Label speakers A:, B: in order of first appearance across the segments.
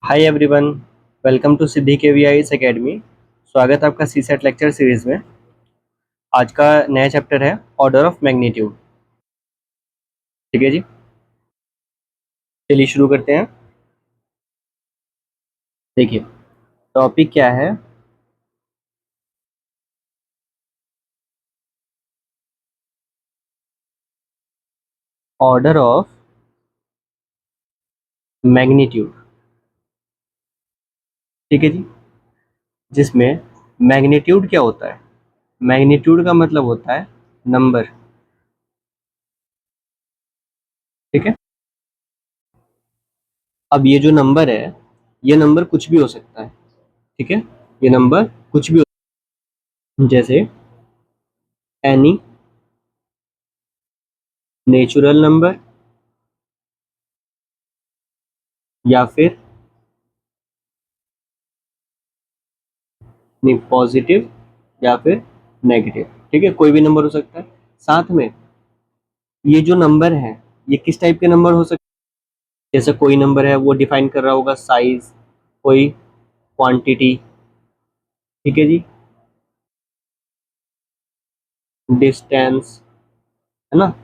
A: Hi everyone, welcome to Siddhi KVIS academy. स्वागत है आपका सी सेट लेक्चर सीरीज में। आज का नया चैप्टर है ऑर्डर ऑफ मैग्नीट्यूड। ठीक है जी, चलिए शुरू करते हैं। देखिए, टॉपिक क्या है? Order of magnitude. ठीक है जी, जिसमें मैग्नीट्यूड क्या होता है? मैग्नीट्यूड का मतलब होता है नंबर। ठीक है, अब ये जो नंबर है, ये नंबर कुछ भी हो सकता है। ठीक है, ये नंबर कुछ भी जैसे एनी नेचुरल नंबर, या फिर नहीं पॉजिटिव, या फिर नेगेटिव। ठीक है, कोई भी नंबर हो सकता है। साथ में ये जो नंबर है, ये किस टाइप के नंबर हो सकते हैं? जैसे कोई नंबर है वो डिफाइन कर रहा होगा साइज, कोई क्वांटिटी। ठीक है जी, डिस्टेंस, है ना,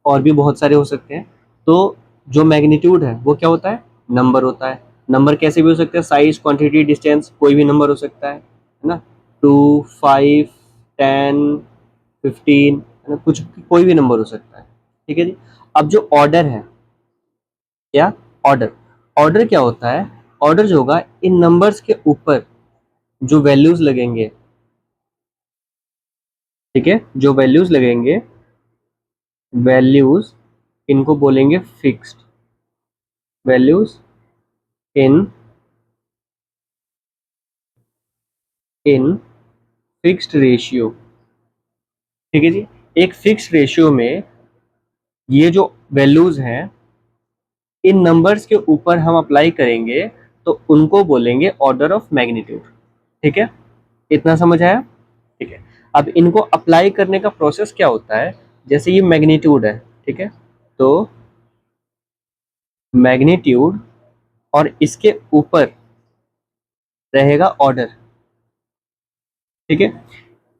A: और भी बहुत सारे हो सकते हैं। तो जो मैग्नीट्यूड है वो क्या होता है? नंबर होता है। नंबर कैसे भी हो सकते हैं, साइज, क्वांटिटी, डिस्टेंस, कोई भी नंबर हो सकता है ना। 2, 5, 10, 15, है ना, कुछ कोई भी नंबर हो सकता है। ठीक है जी। अब जो ऑर्डर है, क्या ऑर्डर, ऑर्डर क्या होता है? ऑर्डर जो होगा, इन नंबर्स के ऊपर जो वैल्यूज लगेंगे, ठीक है, जो वैल्यूज लगेंगे, वैल्यूज, इनको बोलेंगे fixed values in in fixed ratio. ठीक है जी, एक फिक्स्ड रेशियो में ये जो वैल्यूज हैं, इन नंबर्स के ऊपर हम अप्लाई करेंगे, तो उनको बोलेंगे ऑर्डर ऑफ मैग्नीट्यूड। ठीक है, इतना समझ आया? ठीक है, अब इनको अप्लाई करने का प्रोसेस क्या होता है? जैसे ये मैग्नीट्यूड है, ठीक है, तो मैग्नीट्यूड और इसके ऊपर रहेगा ऑर्डर। ठीक है,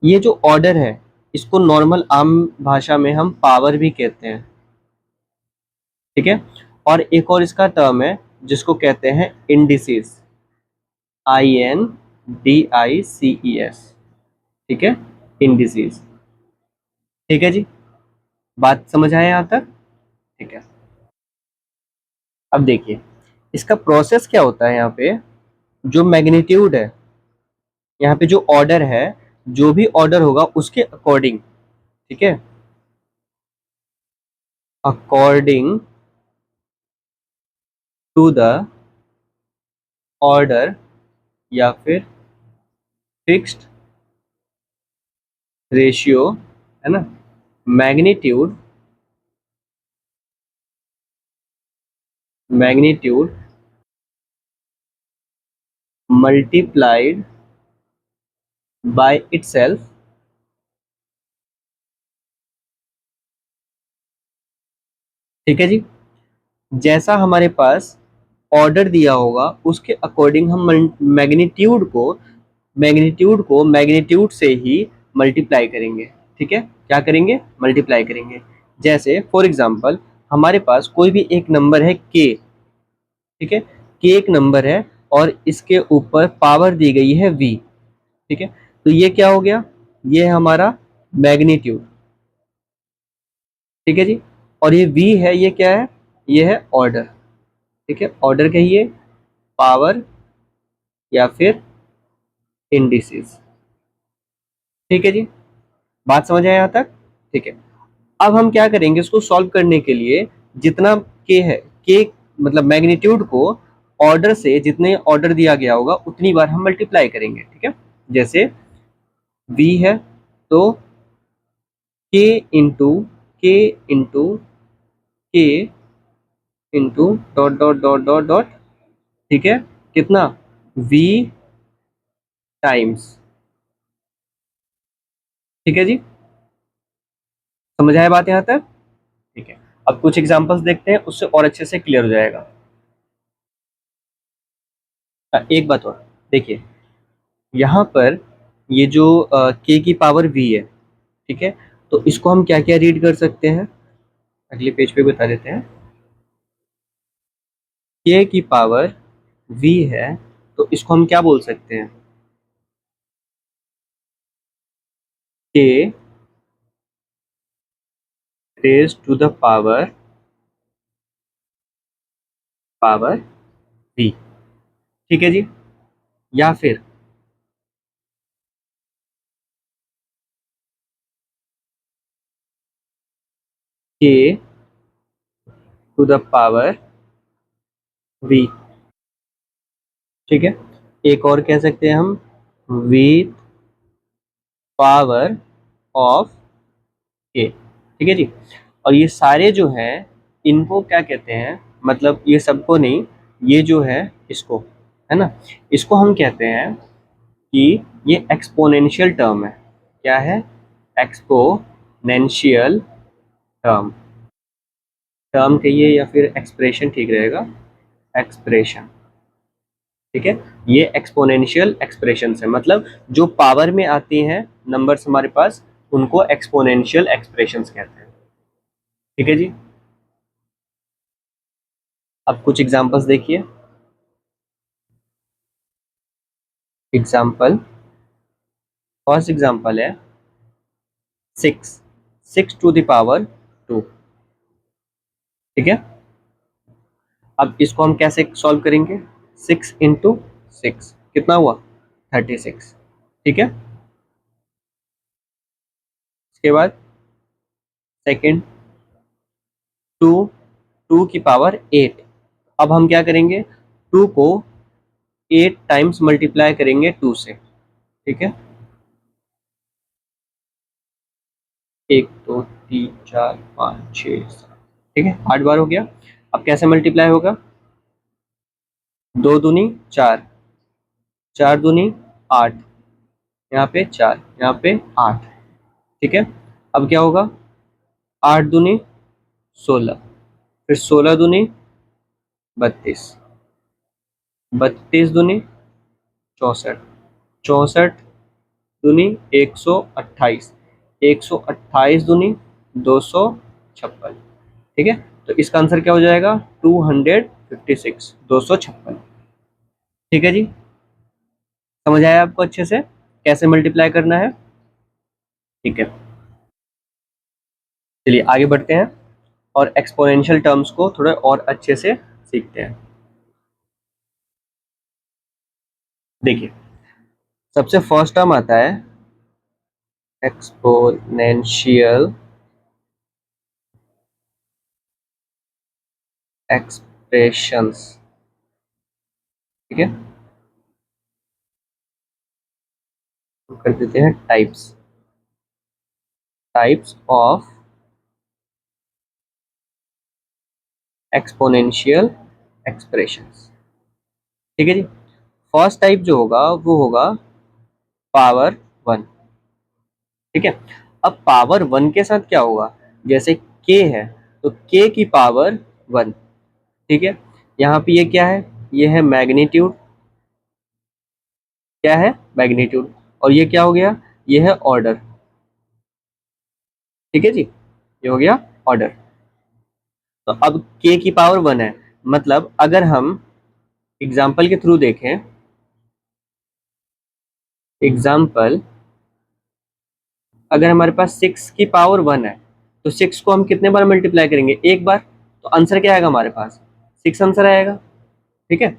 A: ये जो ऑर्डर है, इसको नॉर्मल आम भाषा में हम पावर भी कहते हैं। ठीक है, और एक और इसका टर्म है जिसको कहते हैं इंडिसेस, INDICES। ठीक है, इंडिसेस। ठीक है जी, बात समझ आए यहाँ तक? ठीक है, अब देखिए इसका प्रोसेस क्या होता है। यहाँ पे जो मैग्नीट्यूड है, यहाँ पे जो ऑर्डर है, जो भी ऑर्डर होगा उसके अकॉर्डिंग, ठीक है, अकॉर्डिंग टू द ऑर्डर, या फिर फिक्स्ड रेशियो, है ना, magnitude magnitude multiplied by itself. ठीक है जी, जैसा हमारे पास ऑर्डर दिया होगा उसके अकॉर्डिंग हम मैग्नीट्यूड को मैग्नीट्यूड से ही मल्टीप्लाई करेंगे। ठीक है, क्या करेंगे? मल्टीप्लाई करेंगे। जैसे फॉर एग्जांपल, हमारे पास कोई भी एक नंबर है के। ठीक है, के एक नंबर है और इसके ऊपर पावर दी गई है वी। ठीक है, तो ये क्या हो गया? ये है हमारा मैग्नीट्यूड। ठीक है जी, और ये वी है, ये क्या है? ये है ऑर्डर। ठीक है, ऑर्डर कहिए, पावर, या फिर इंडिसेस। ठीक है जी, बात समझ आए यहाँ तक? ठीक है, अब हम क्या करेंगे, इसको सॉल्व करने के लिए जितना के है, के मतलब मैग्नीट्यूड को ऑर्डर से, जितने ऑर्डर दिया गया होगा उतनी बार हम मल्टीप्लाई करेंगे। ठीक है, जैसे v है, तो k इंटू के इंटू के into dot dot dot dot dot. ठीक है, कितना? v times. ठीक है जी, समझ आया बात यहाँ तक? ठीक है, अब कुछ एग्जांपल्स देखते हैं, उससे और अच्छे से क्लियर हो जाएगा। एक बात और देखिए, यहाँ पर ये जो k की पावर v है, ठीक है, तो इसको हम क्या क्या रीड कर सकते हैं, अगले पेज पे बता देते हैं। k की पावर v है, तो इसको हम क्या बोल सकते हैं, k raise to the power v, ठीक है जी। या फिर k to the power v, ठीक है। एक और कह सकते हैं हम, विथ पावर ऑफ k, ठीक है जी। और ये सारे जो हैं इनको क्या कहते हैं, मतलब ये सबको नहीं, ये जो है इसको, है ना, इसको हम कहते हैं कि ये एक्सपोनेंशियल टर्म है। क्या है, एक्सपोनेंशियल टर्म, टर्म कहिए या फिर एक्सप्रेशन ठीक रहेगा, एक्सप्रेशन, ठीक है। ये एक्सपोनेंशियल एक्सप्रेशन है, मतलब जो पावर में आती हैं नंबर्स हमारे पास, उनको एक्सपोनेंशियल एक्सप्रेशंस कहते हैं, ठीक है जी। अब कुछ एग्जांपल्स देखिए। एग्जांपल, फर्स्ट एग्जांपल है 6, 6 टू द पावर 2, ठीक है। अब इसको हम कैसे सॉल्व करेंगे, 6 इंटू 6 कितना हुआ, 36, ठीक है। इसके बाद सेकंड, 2, 2 की पावर 8, अब हम क्या करेंगे, 2 को 8 टाइम्स मल्टीप्लाई करेंगे 2 से, ठीक है। 1 2 3 4 5 6 7, ठीक है, 8 बार हो गया। अब कैसे मल्टीप्लाई होगा, 2 दूनी 4, 4 दूनी 8, यहाँ पे 4, यहाँ पे 8, ठीक है। अब क्या होगा, 8 दूनी 16, फिर 16 दूनी 32, 32 दूनी 64, 64 दूनी 128, 128 दूनी 256, ठीक है। तो इसका आंसर क्या हो जाएगा, 256, 256, ठीक है जी। समझ आया आपको अच्छे से कैसे मल्टीप्लाई करना है, ठीक है। चलिए आगे बढ़ते हैं और एक्सपोनेंशियल टर्म्स को थोड़ा और अच्छे से सीखते हैं। देखिए, सबसे फर्स्ट टर्म आता है एक्सपोनेंशियल एक्सप्रेशंस, ठीक है। कर देते हैं types, types of exponential expressions, ठीक है जी। फर्स्ट टाइप जो होगा वो होगा पावर 1, ठीक है। अब पावर 1 के साथ क्या होगा, जैसे k है तो k की पावर 1, ठीक है। यहाँ पे ये क्या है, ये है मैग्नीट्यूड, क्या है, मैग्नीट्यूड, और ये क्या हो गया, ये है ऑर्डर, ठीक है जी, ये हो गया ऑर्डर। तो अब k की पावर 1 है, मतलब अगर हम एग्जाम्पल के थ्रू देखें, एग्जाम्पल, अगर हमारे पास 6 की पावर 1 है तो 6 को हम कितने बार मल्टीप्लाई करेंगे, एक बार, तो आंसर क्या आएगा हमारे पास, 6 आंसर आएगा, ठीक है।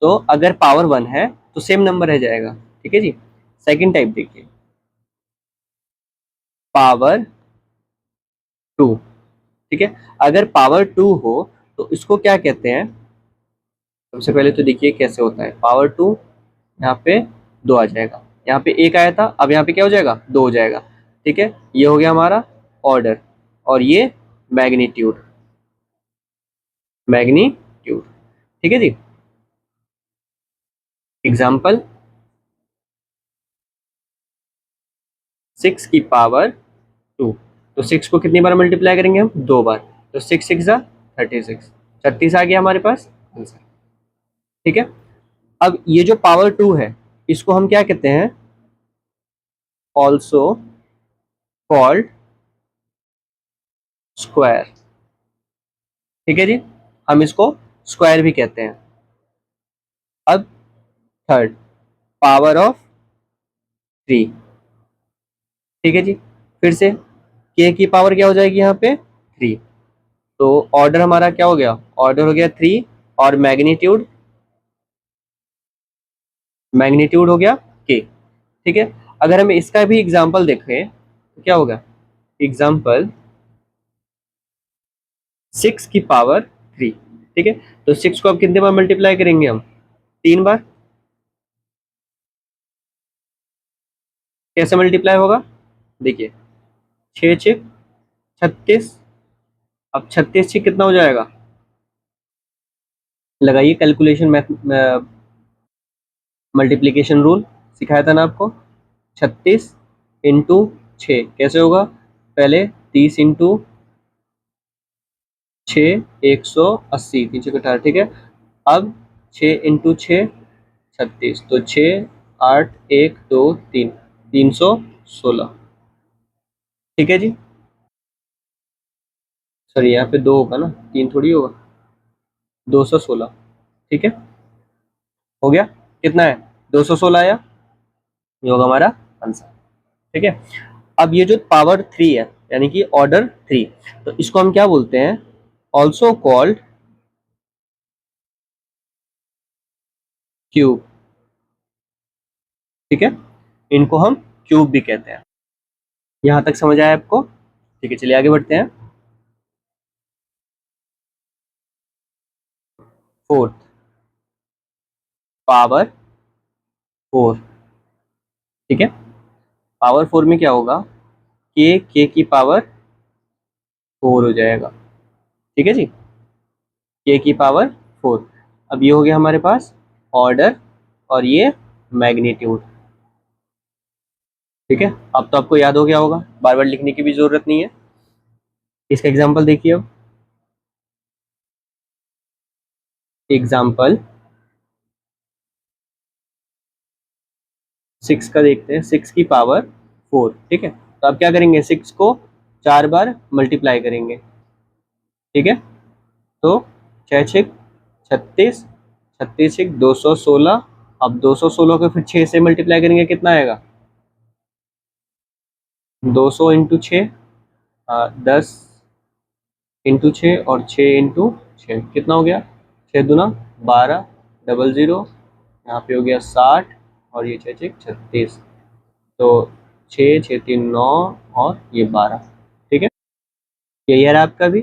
A: तो अगर पावर 1 है तो सेम नंबर रह जाएगा, ठीक है जी। सेकंड टाइप देखिए, पावर 2, ठीक है। अगर पावर 2 हो तो इसको क्या कहते हैं, सबसे पहले तो देखिए कैसे होता है, पावर 2, यहाँ पे 2 आ जाएगा, यहाँ पे 1 आया था, अब यहाँ पे क्या हो जाएगा, 2 हो जाएगा, ठीक है। ये हो गया हमारा ऑर्डर, और ये मैग्नीट्यूड, मैग्नीट्यूड, ठीक है जी। एग्जाम्पल, 6 की पावर 2, तो 6 को कितनी बार मल्टीप्लाई करेंगे हम, 2 बार, तो 6 6 36, 36 आ गया हमारे पास आंसर, ठीक है। अब ये जो पावर 2 है इसको हम क्या कहते हैं, ऑल्सो कॉल्ड स्क्वायर। ठीक है जी, हम इसको स्क्वायर भी कहते हैं। अब थर्ड, पावर ऑफ 3। ठीक है जी, फिर से के की पावर क्या हो जाएगी यहाँ पे 3। तो ऑर्डर हमारा क्या हो गया, ऑर्डर हो गया 3, और मैग्नीट्यूड, मैग्नीट्यूड हो गया के। ठीक है, अगर हम इसका भी एग्जांपल देखें तो क्या होगा, एग्जांपल 6 की पावर 3। ठीक है, तो 6 को अब कितने बार मल्टीप्लाई करेंगे हम, 3 बार। कैसे मल्टीप्लाई होगा, देखिए 6 6 36। अब 36 से कितना हो जाएगा, लगाइए कैलकुलेशन मैथ, मल्टीप्लीकेशन रूल सिखाया था ना आपको। 36 × 6 कैसे होगा, पहले 30 × 6 180, 3 ठीक है। अब 6 × 6 36, तो 6 8 1 2 3, 316। ठीक है जी, सॉरी यहाँ पे 2 होगा ना, 3 थोड़ी होगा, 216। ठीक है, हो गया, कितना है 216 आया, ये होगा हमारा आंसर। ठीक है, अब ये जो पावर 3 है यानी कि ऑर्डर 3, तो इसको हम क्या बोलते हैं, ऑल्सो कॉल्ड क्यूब। ठीक है, इनको हम क्यूब भी कहते हैं। यहां तक समझ आया आपको, ठीक है, चलिए आगे बढ़ते हैं। Fourth, power 4। ठीक है, पावर 4 में क्या होगा, के की पावर 4 हो जाएगा। ठीक है जी, के की पावर 4। अब ये हो गया हमारे पास ऑर्डर, और ये मैग्नीट्यूड। ठीक है, अब तो आपको याद हो गया होगा, बार बार लिखने की भी जरूरत नहीं है। इसका एग्जाम्पल देखिए, अब एग्जाम्पल 6 का देखते हैं, 6 की पावर 4। ठीक है, तो आप क्या करेंगे, 6 को 4 बार मल्टीप्लाई करेंगे। ठीक है, तो 6 6 36, 36 6 216। अब 216 को फिर 6 से मल्टीप्लाई करेंगे, कितना आएगा, 200 × 6, 10 × 6, और 6 × 6 कितना हो गया, 6 दूना 12, 00, यहाँ पे हो गया 60, और ये 6 6 36, तो 6 6 3 9, और ये 12। ठीक है, यही है आपका भी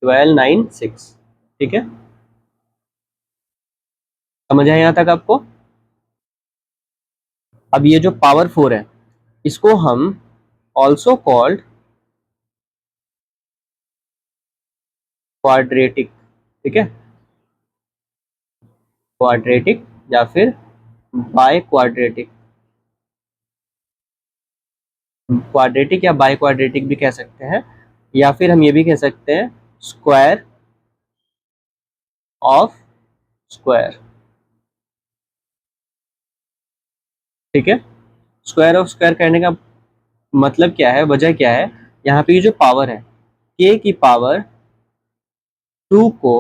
A: 12 9 6। ठीक है, समझ आया यहाँ तक आपको। अब ये जो पावर 4 है इसको हम ऑल्सो कॉल्ड क्वाड्रेटिक। ठीक है, क्वाड्रेटिक या फिर बाय क्वाड्रेटिक, क्वाड्रेटिक या बाय क्वाड्रेटिक भी कह सकते हैं, या फिर हम ये भी कह सकते हैं स्क्वायर ऑफ स्क्वायर। ठीक है, स्क्वायर ऑफ स्क्वायर कहने का मतलब क्या है, वजह क्या है, यहाँ पे ये जो पावर है के की पावर 2 को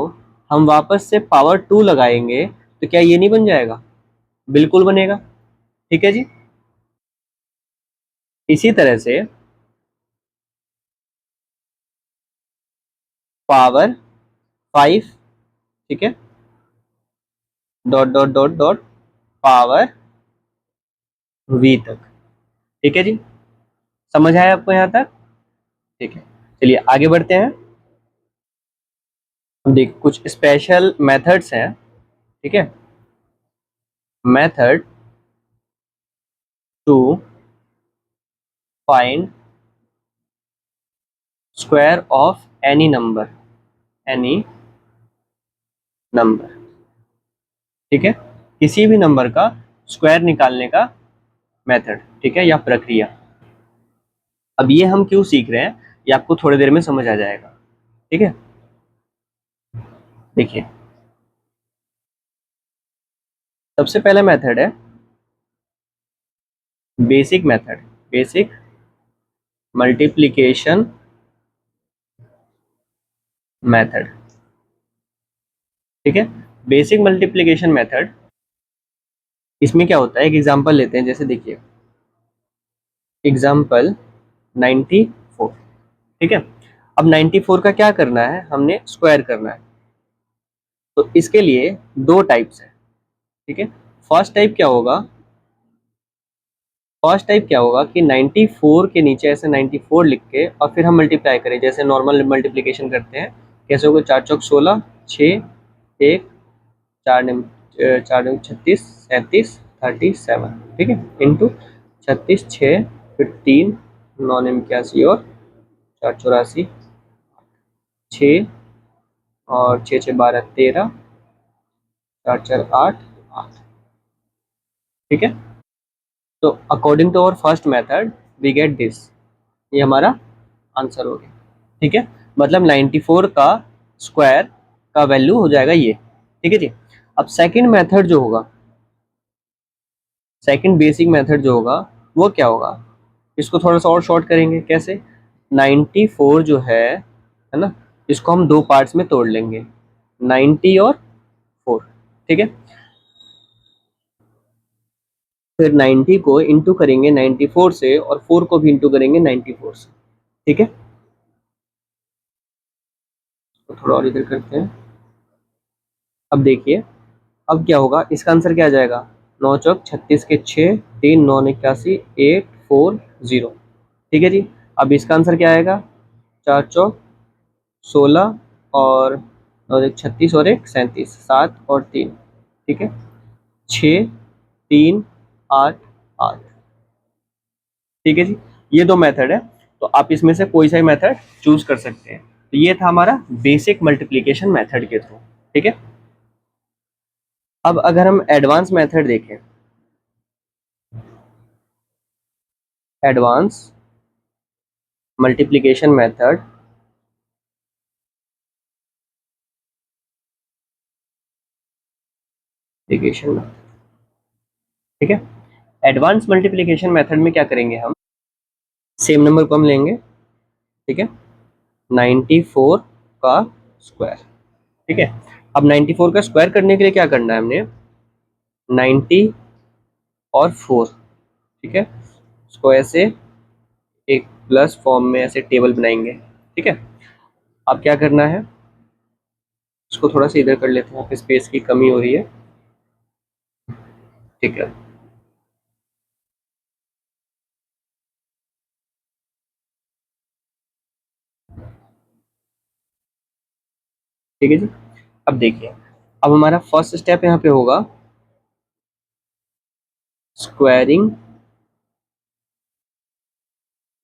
A: हम वापस से पावर 2 लगाएंगे तो क्या ये नहीं बन जाएगा, बिल्कुल बनेगा। ठीक है जी, इसी तरह से पावर 5, ठीक है, dot dot dot dot power v तक। ठीक है जी, समझ आया आपको यहाँ तक। ठीक है, चलिए आगे बढ़ते हैं। हम देख कुछ स्पेशल मेथड्स हैं। ठीक है, method to find square of any number, any number. ठीक है, किसी भी नंबर का स्क्वायर निकालने का मेथड, ठीक है, या प्रक्रिया। अब ये हम क्यों सीख रहे हैं ये आपको थोड़ी देर में समझ आ जाएगा। ठीक है, देखिए सबसे पहला मेथड है basic method, basic multiplication method. ठीक है, बेसिक मल्टीप्लिकेशन मेथड, इसमें क्या होता है, एक एग्जांपल लेते हैं। जैसे देखिए एग्जांपल 94। ठीक है, अब 94 का क्या करना है, हमने स्क्वायर करना है। तो इसके लिए दो टाइप्स है। ठीक है, फर्स्ट टाइप क्या होगा, फर्स्ट टाइप क्या होगा कि 94 के नीचे ऐसे 94 लिख के और फिर हम मल्टीप्लाई करें, जैसे नॉर्मल मल्टीप्लिकेशन करते हैं। कैसे होगा, 4 चौक 16, 6 1 4 4 36 37 37। ठीक है, इंटू 36 6 फिर 3 9 81 और 4 84 6 और 6 6 12 13 4 4 8 8। ठीक है, तो according to our first method we get this, ये हमारा आंसर हो गया। ठीक है, मतलब 94 का स्क्वायर का वैल्यू हो जाएगा ये। ठीक है जी। अब सेकंड मेथड जो होगा, सेकंड बेसिक मेथड जो होगा वो क्या होगा, इसको थोड़ा सा और शॉर्ट करेंगे। कैसे, 94 जो है ना, इसको हम दो पार्ट्स में तोड़ लेंगे, 90 और 4। ठीक है, फिर 90 को इंटू करेंगे 94 से और 4 को भी इंटू करेंगे 94 से। ठीक है, तो थोड़ा और इधर करते हैं। अब देखिए, अब क्या होगा, इसका आंसर क्या आ जाएगा, 9 चौक 36 के 6 3 9 81 8 4 0। ठीक है जी। अब इसका आंसर क्या आएगा, 4 चौक 16 और एक 36 और एक 37 7 और 3। ठीक है, 6 3 8 8। ठीक है जी, ये दो मेथड है, तो आप इसमें से कोई सा मेथड चूज कर सकते हैं। तो ये था हमारा बेसिक मल्टीप्लिकेशन मेथड के थ्रू। ठीक है, अब अगर हम एडवांस मेथड देखें, एडवांस मल्टीप्लिकेशन मेथड, ठीक है, एडवांस मल्टीप्लिकेशन मेथड में क्या करेंगे, हम सेम नंबर को हम लेंगे। ठीक है, 94 का स्क्वायर। ठीक है, अब 94 का स्क्वायर करने के लिए क्या करना है, हमने 90 और 4। ठीक है, इसको ऐसे एक प्लस फॉर्म में ऐसे टेबल बनाएंगे। ठीक है, अब क्या करना है, इसको थोड़ा सा इधर कर लेते हैं, स्पेस की कमी हो रही है। ठीक है, ठीक है जी। अब देखिए, अब हमारा फर्स्ट स्टेप यहाँ पे होगा स्क्वायरिंग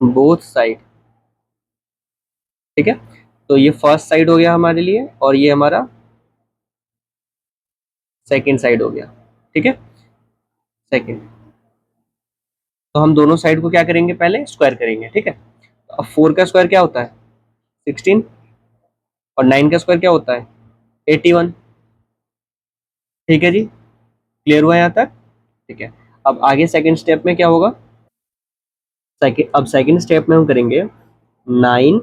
A: बोथ साइड। ठीक है, तो ये फर्स्ट साइड हो गया हमारे लिए और ये हमारा सेकंड साइड हो गया। ठीक है, सेकंड, तो हम दोनों साइड को क्या करेंगे, पहले स्क्वायर करेंगे। ठीक है, तो अब 4 का स्क्वायर क्या होता है, 16, और 9 का स्क्वायर क्या होता है, 81। ठीक है जी, क्लियर हुआ यहाँ तक। ठीक है, अब आगे सेकंड स्टेप में क्या होगा, अब सेकंड स्टेप में हम करेंगे 9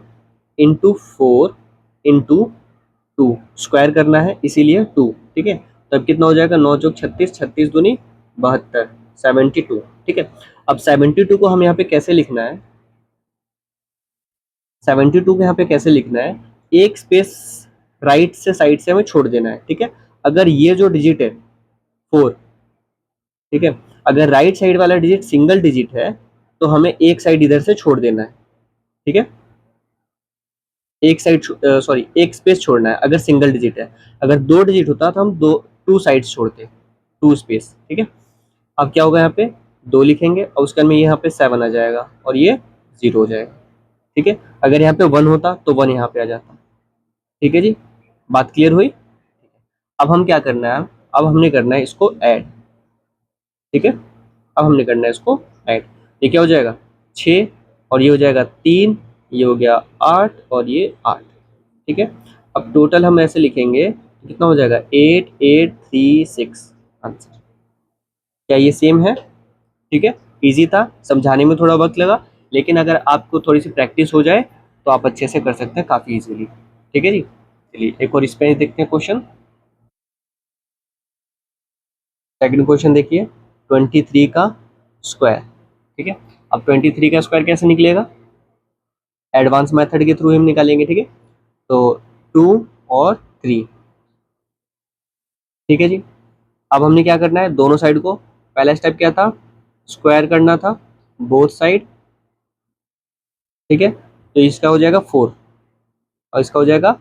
A: इंटू 4 इंटू 2, स्क्वायर करना है इसीलिए 2। ठीक है, तो अब कितना हो जाएगा, 9 चौक 36, 36 दूनी 72, 72। ठीक है, अब 72 को हम यहाँ पे कैसे लिखना है, 72 को यहाँ पे कैसे लिखना है, एक स्पेस राइट से साइड से हमें छोड़ देना है। ठीक है, अगर ये जो डिजिट है 4, ठीक है, अगर राइट साइड वाला डिजिट सिंगल डिजिट है तो हमें एक साइड इधर से छोड़ देना है। ठीक है, एक साइड सॉरी एक स्पेस छोड़ना है अगर सिंगल डिजिट है। अगर दो डिजिट होता तो हम दो टू साइड्स छोड़ते, टू स्पेस। ठीक है, अब क्या होगा, यहाँ पे 2 लिखेंगे और उसके में यहाँ पे 7 आ जाएगा और ये 0 हो जाएगा। ठीक है, अगर यहाँ पे 1 होता तो 1 यहाँ पे आ जाता। ठीक है जी, बात क्लियर हुई। अब हम क्या करना है, अब हमने करना है इसको ऐड। ठीक है, अब हमने करना है इसको ऐड। ये क्या हो जाएगा, 6 और ये हो जाएगा 3, ये हो गया 8 और ये 8। ठीक है, अब टोटल हम ऐसे लिखेंगे, कितना हो जाएगा, 8 8 3 6 आंसर। क्या ये सेम है? ठीक है, इजी था, समझाने में थोड़ा वक्त लगा, लेकिन अगर आपको थोड़ी सी प्रैक्टिस हो जाए तो आप अच्छे से कर सकते हैं काफ़ी इजीली। ठीक है जी, चलिए एक और इस पे देखते हैं क्वेश्चन। सेकंड क्वेश्चन देखिए, 23 का स्क्वायर। ठीक है, अब 23 का स्क्वायर कैसे निकलेगा? एडवांस मेथड के थ्रू हम निकालेंगे। ठीक है, तो 2 और 3। ठीक है जी, अब हमने क्या करना है, दोनों साइड को, पहला स्टेप क्या था, स्क्वायर करना था बोथ साइड। ठीक है, तो इसका हो जाएगा 4 और इसका हो जाएगा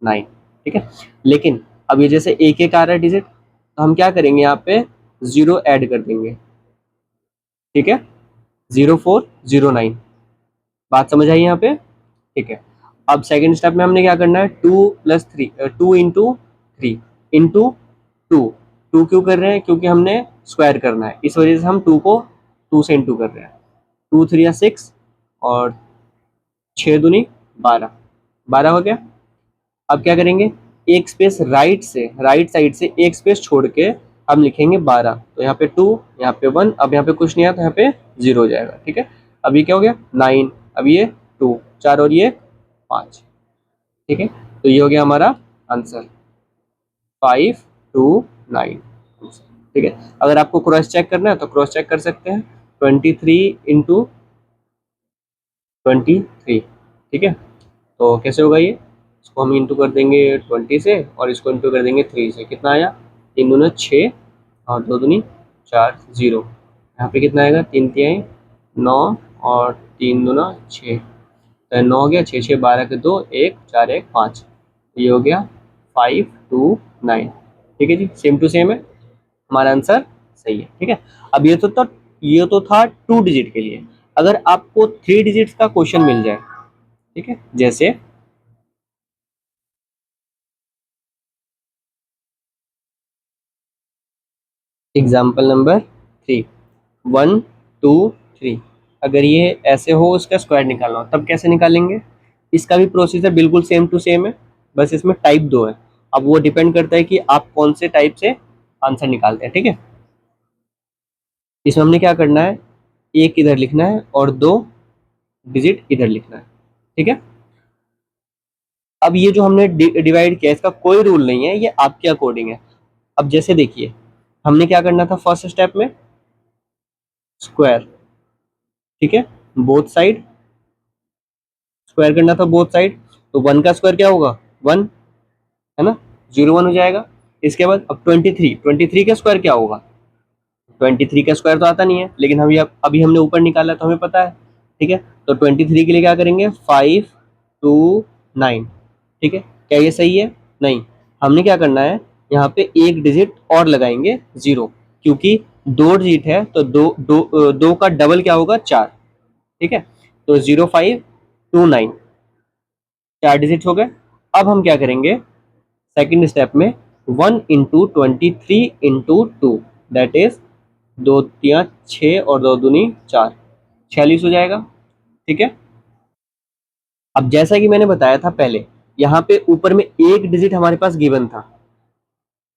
A: 9। ठीक है, लेकिन अब ये जैसे एक एक आ रहा है डिजिट, तो हम क्या करेंगे, यहाँ पे 0 ऐड कर देंगे। ठीक है, 0409। बात समझ आई यहाँ पे? ठीक है, अब सेकंड स्टेप में हमने क्या करना है, 2 + 3, 2 × 3 × 2। टू क्यों कर रहे हैं? क्योंकि हमने स्क्वायर करना है, इस वजह से हम 2 को 2 से इंटू कर रहे हैं। 2 3 6 और 6 दूनी 12, 12 हो गया। अब क्या करेंगे, एक स्पेस राइट साइड से एक स्पेस छोड़ के हम लिखेंगे 12। तो यहाँ पे 2, यहाँ पे 1, अब यहाँ पे कुछ नहीं आया तो यहाँ पे 0 हो जाएगा। ठीक है, अब ये क्या हो गया 9, अब ये 2, 4 और ये 5। ठीक है, तो ये हो गया हमारा आंसर 529। ठीक है, अगर आपको क्रॉस चेक करना है तो क्रॉस चेक कर सकते हैं, 23 × 23। ठीक है, तो कैसे होगा ये, इसको हम इंटू कर देंगे 20 से और इसको इंटू कर देंगे 3 से। कितना आया, 3 दूना 6 और 2 दूनी 4, 0। यहाँ पे कितना आएगा, 3 3 9 और 3 दूना 6, तो 9 हो गया, 6 6 12 के 2, 1 4 1 5। ये हो गया 529। ठीक है जी, सेम टू सेम है, हमारा आंसर सही है। ठीक है, अब ये तो था 2 डिजिट के लिए। अगर आपको 3 डिजिट्स का क्वेश्चन मिल जाए, ठीक है, जैसे एग्जाम्पल नंबर 3, 1 2 3, अगर ये ऐसे हो, उसका स्क्वायर निकालना हो, तब कैसे निकालेंगे? इसका भी प्रोसीजर बिल्कुल सेम टू सेम है, बस इसमें टाइप 2 है। अब वो डिपेंड करता है कि आप कौन से टाइप से आंसर निकालते हैं। ठीक है, इसमें हमने क्या करना है, एक इधर लिखना है और 2 डिजिट इधर लिखना है। ठीक है, अब ये जो हमने डिवाइड किया, इसका कोई रूल नहीं है, ये आपके अकॉर्डिंग है। अब जैसे देखिए, हमने क्या करना था फर्स्ट स्टेप में, स्क्वायर। ठीक है, बोथ साइड स्क्वायर करना था, बोथ साइड। तो 1 का स्क्वायर क्या होगा, 1, है ना, 0 1 हो जाएगा। इसके बाद अब 23 का स्क्वायर क्या होगा, 23 का स्क्वायर तो आता नहीं है, लेकिन हम अभी हमने ऊपर निकाला तो हमें पता है। ठीक है, तो 23 के लिए क्या करेंगे, 529। ठीक है, क्या ये सही है? नहीं, हमने क्या करना है, यहाँ पे एक डिजिट और लगाएंगे 0, क्योंकि 2 डिजिट है तो दो का डबल क्या होगा, 4। ठीक है, तो 0529, 4 डिजिट हो गए। अब हम क्या करेंगे, सेकंड स्टेप में 1 × 23 × 2, दैट इज 2 3 6 और 2 दूनी 4, 46 हो जाएगा। ठीक है, अब जैसा कि मैंने बताया था पहले, यहाँ पे ऊपर में एक डिजिट हमारे पास गिवन था।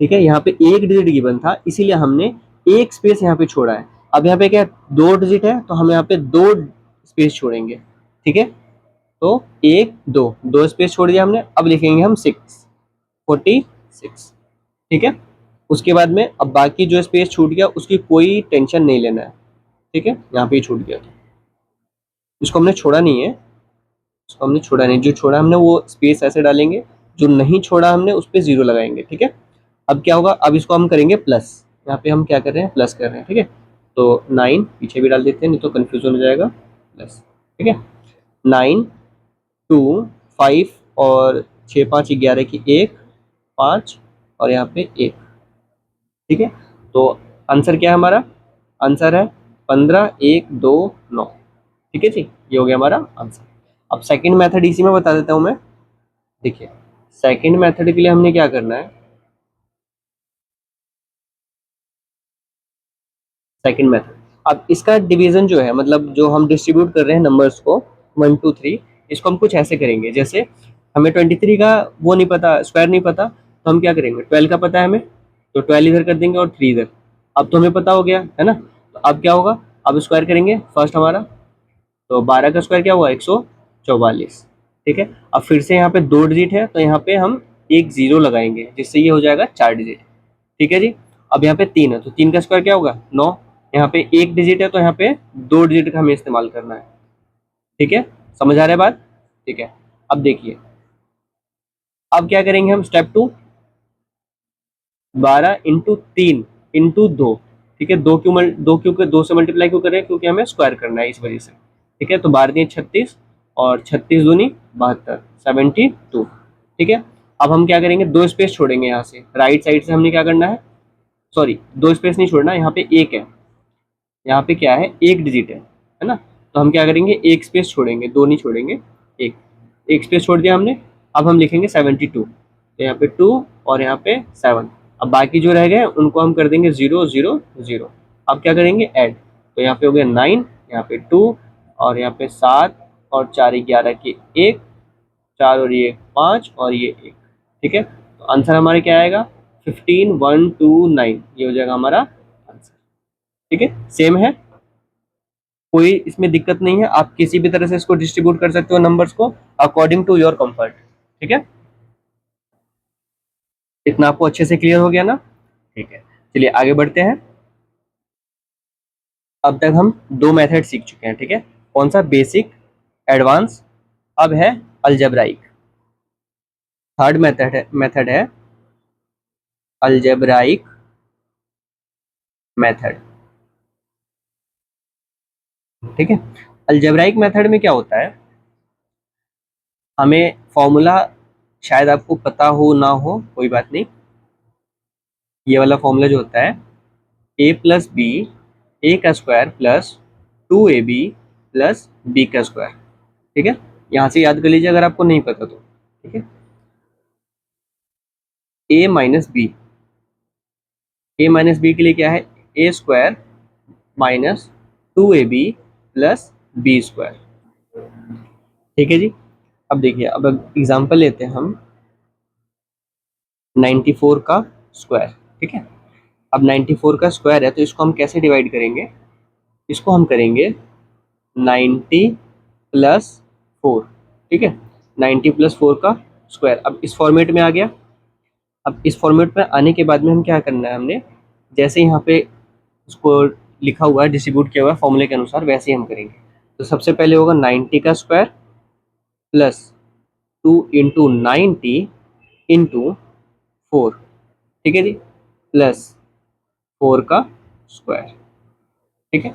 A: ठीक है, यहाँ पे एक डिजिट गिवन था, इसीलिए हमने एक स्पेस यहाँ पे छोड़ा है। अब यहाँ पे क्या है, 2 डिजिट है तो हम यहाँ पे 2 स्पेस छोड़ेंगे। ठीक है, तो 1 2 2 स्पेस छोड़ दिया हमने, अब लिखेंगे हम 46। ठीक है, उसके बाद में अब बाकी जो स्पेस छूट गया उसकी कोई टेंशन नहीं लेना है। ठीक है, यहाँ पे ही छूट गया, इसको हमने छोड़ा नहीं है, इसको हमने छोड़ा नहीं, जो छोड़ा हमने वो स्पेस ऐसे डालेंगे, जो नहीं छोड़ा हमने उस पर 0 लगाएंगे। ठीक है, अब क्या होगा, अब इसको हम करेंगे प्लस, यहाँ पे हम क्या कर रहे हैं, प्लस कर रहे हैं। ठीक है, तो 9 पीछे भी डाल देते हैं, नहीं तो कन्फ्यूजन हो जाएगा, प्लस। ठीक है, 9 2 5 और 6 5 11 की 1 5 और यहाँ पे 1। ठीक है, तो आंसर क्या है हमारा, आंसर है 15 1 2 9। ठीक है जी, ये हो गया हमारा आंसर। अब सेकंड मेथड इसी में बता देता हूँ मैं। देखिए, सेकंड मेथड के लिए हमने क्या करना है, सेकंड मेथड, अब इसका डिवीजन जो है, मतलब जो हम डिस्ट्रीब्यूट कर रहे हैं नंबर्स को 1 2 3, इसको हम कुछ ऐसे करेंगे, जैसे हमें 23 का वो नहीं पता, स्क्वायर नहीं पता, तो हम क्या करेंगे, 12 का पता है हमें, तो 12 इधर कर देंगे और 3 इधर। अब तो हमें पता हो गया है ना। तो अब क्या होगा, अब स्क्वायर करेंगे फर्स्ट हमारा, तो 12 का स्क्वायर क्या हुआ 144। ठीक है, अब फिर से यहाँ पे 2 डिजिट है तो यहाँ पे हम एक जीरो लगाएंगे जिससे ये हो जाएगा 4 डिजिट। ठीक है जी। अब यहाँ पे 3 है तो 3 का स्क्वायर क्या होगा 9। यहाँ पे एक डिजिट है तो यहाँ पे 2 डिजिट का हमें इस्तेमाल करना है। ठीक है, समझ आ रहा है बात। ठीक है, अब देखिए, अब क्या करेंगे हम, स्टेप 2, 12 × 3 × 2। ठीक है, दो से मल्टीप्लाई क्यों कर रहे हैं, क्योंकि हमें स्क्वायर करना है इस वजह से। ठीक है, तो 12×3 = 36 और 36×2 = 72, 72। ठीक है, अब हम क्या करेंगे, दो स्पेस छोड़ेंगे यहाँ से, राइट साइड से हमने क्या करना है, सॉरी दो स्पेस नहीं छोड़ना, यहाँ पे एक है, यहाँ पे क्या है एक डिजिट है ना। तो हम क्या करेंगे, एक स्पेस छोड़ेंगे, दो नहीं छोड़ेंगे, एक एक स्पेस छोड़ दिया हमने। अब हम लिखेंगे 72, तो यहाँ पे 2 और यहाँ पे 7। अब बाकी जो रह गए उनको हम कर देंगे 0 0 0। अब क्या करेंगे ऐड, तो यहाँ पे हो गया 9, यहाँ पे 2 और यहाँ पे 7 और 4 11 के 1, 4 और ये 5 और ये 1। ठीक है, तो आंसर हमारे क्या आएगा 15129, ये हो जाएगा हमारा आंसर। ठीक है, सेम है, कोई इसमें दिक्कत नहीं है, आप किसी भी तरह से इसको डिस्ट्रीब्यूट कर सकते हो नंबर्स को अकॉर्डिंग टू योर कंफर्ट। ठीक है, इतना आपको अच्छे से क्लियर हो गया ना। ठीक है, चलिए आगे बढ़ते हैं। अब तक हम दो मेथड सीख चुके हैं। ठीक है, कौन सा, बेसिक, एडवांस, अब है अलजेब्राइक। थर्ड मेथड है अलजेब्राइक मेथड। ठीक है, अलजेब्राइक मेथड में क्या होता है, हमें फॉर्मूला शायद आपको पता हो ना हो, कोई बात नहीं। ये वाला फॉर्मूला जो होता है a+b a² plus 2ab plus b²। ठीक है, यहाँ से याद कर लीजिए अगर आपको नहीं पता तो। ठीक है, a-b के लिए क्या है, a² minus 2ab plus b²। ठीक है जी, अब देखिए, अब एग्जांपल लेते हैं हम 94 का स्क्वायर। ठीक है, अब 94 का स्क्वायर है तो इसको हम कैसे डिवाइड करेंगे, इसको हम करेंगे 90 प्लस 4। ठीक है, 90 प्लस 4 का स्क्वायर। अब इस फॉर्मेट में आ गया। अब इस फॉर्मेट में आने के बाद में हम क्या करना है, हमने जैसे यहाँ पे इसको लिखा हुआ है, डिस्ट्रीब्यूट किया हुआ है फॉर्मूले के अनुसार, वैसे ही हम करेंगे। तो सबसे पहले होगा 90 का स्क्वायर प्लस 2 × 90 × 4। ठीक है जी, प्लस 4 का स्क्वायर। ठीक है,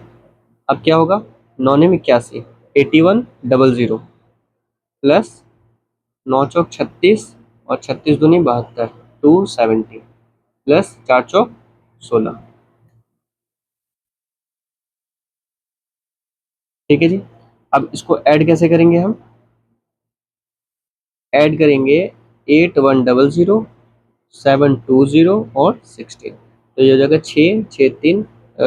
A: अब क्या होगा, 9×9 = 81, 8100 प्लस 9 × 4 = 36 और 36×2 = 72, 270 प्लस 4 × 16। ठीक है जी, अब इसको ऐड कैसे करेंगे हम, ऐड करेंगे 8100 720 और 16, तो ये हो जाएगा 6 6 3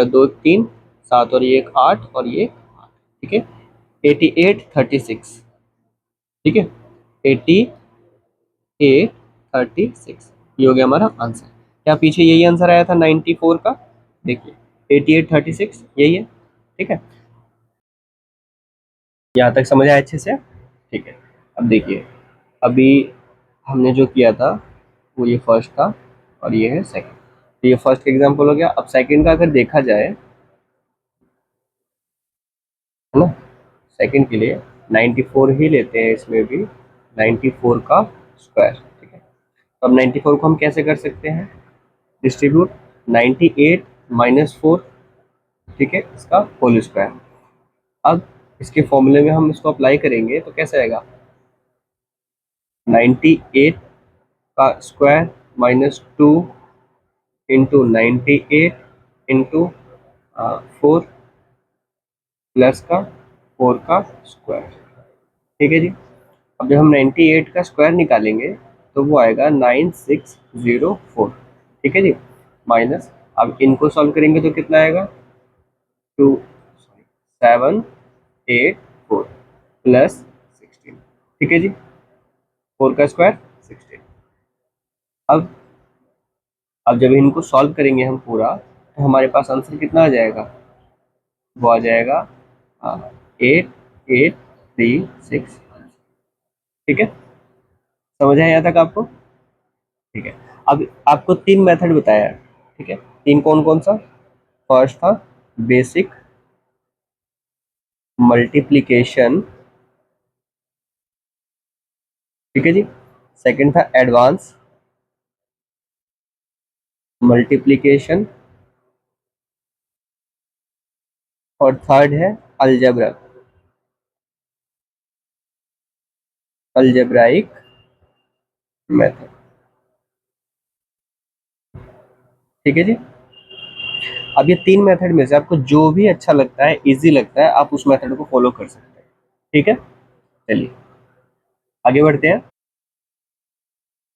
A: 2 3 7 और ये एक 8 और ये 8। ठीक है, 8836। ठीक है, 8836, ये हो गया हमारा आंसर। क्या पीछे यही आंसर आया था 94 का, देखिए 8836 यही है। ठीक है, यहाँ तक समझ आया अच्छे से। ठीक है, अब देखिए, अभी हमने जो किया था वो ये फर्स्ट था और ये है सेकंड। तो ये फर्स्ट एग्जांपल हो गया। अब सेकंड का अगर देखा जाए, है ना, सेकंड के लिए 94 ही लेते हैं, इसमें भी 94 का स्क्वायर। ठीक है, तो अब 94 को हम कैसे कर सकते हैं, डिस्ट्रीब्यूट 98 माइनस 4। ठीक है, इसका होल स्क्वायर। अब इसके फॉर्मूले में हम इसको अप्लाई करेंगे तो कैसे आएगा, 98 का square minus 2 into 98 into 4 plus का 4 का स्क्वायर। ठीक है जी, अब जब हम 98 का स्क्वायर निकालेंगे तो वो आएगा 9604। ठीक है जी, माइनस, अब इनको सॉल्व करेंगे तो कितना आएगा, 2784 प्लस 16। ठीक है जी, 4 का स्क्वायर 16। अब जब इनको सॉल्व करेंगे हम पूरा, तो हमारे पास आंसर कितना आ जाएगा, वो आ जाएगा 8836। ठीक है, समझ आया यहाँ तक आपको? ठीक है, अब आपको तीन मेथड बताया है। ठीक है, तीन कौन कौन सा? फर्स्ट था बेसिक मल्टीप्लिकेशन, ठीक है जी। सेकंड था एडवांस मल्टीप्लिकेशन, और थर्ड है अलजेब्रा, अलजेब्राइक मेथड। ठीक है जी। अब ये तीन मेथड में से आपको जो भी अच्छा लगता है, इजी लगता है, आप उस मेथड को फॉलो कर सकते हैं। ठीक है, चलिए आगे बढ़ते हैं।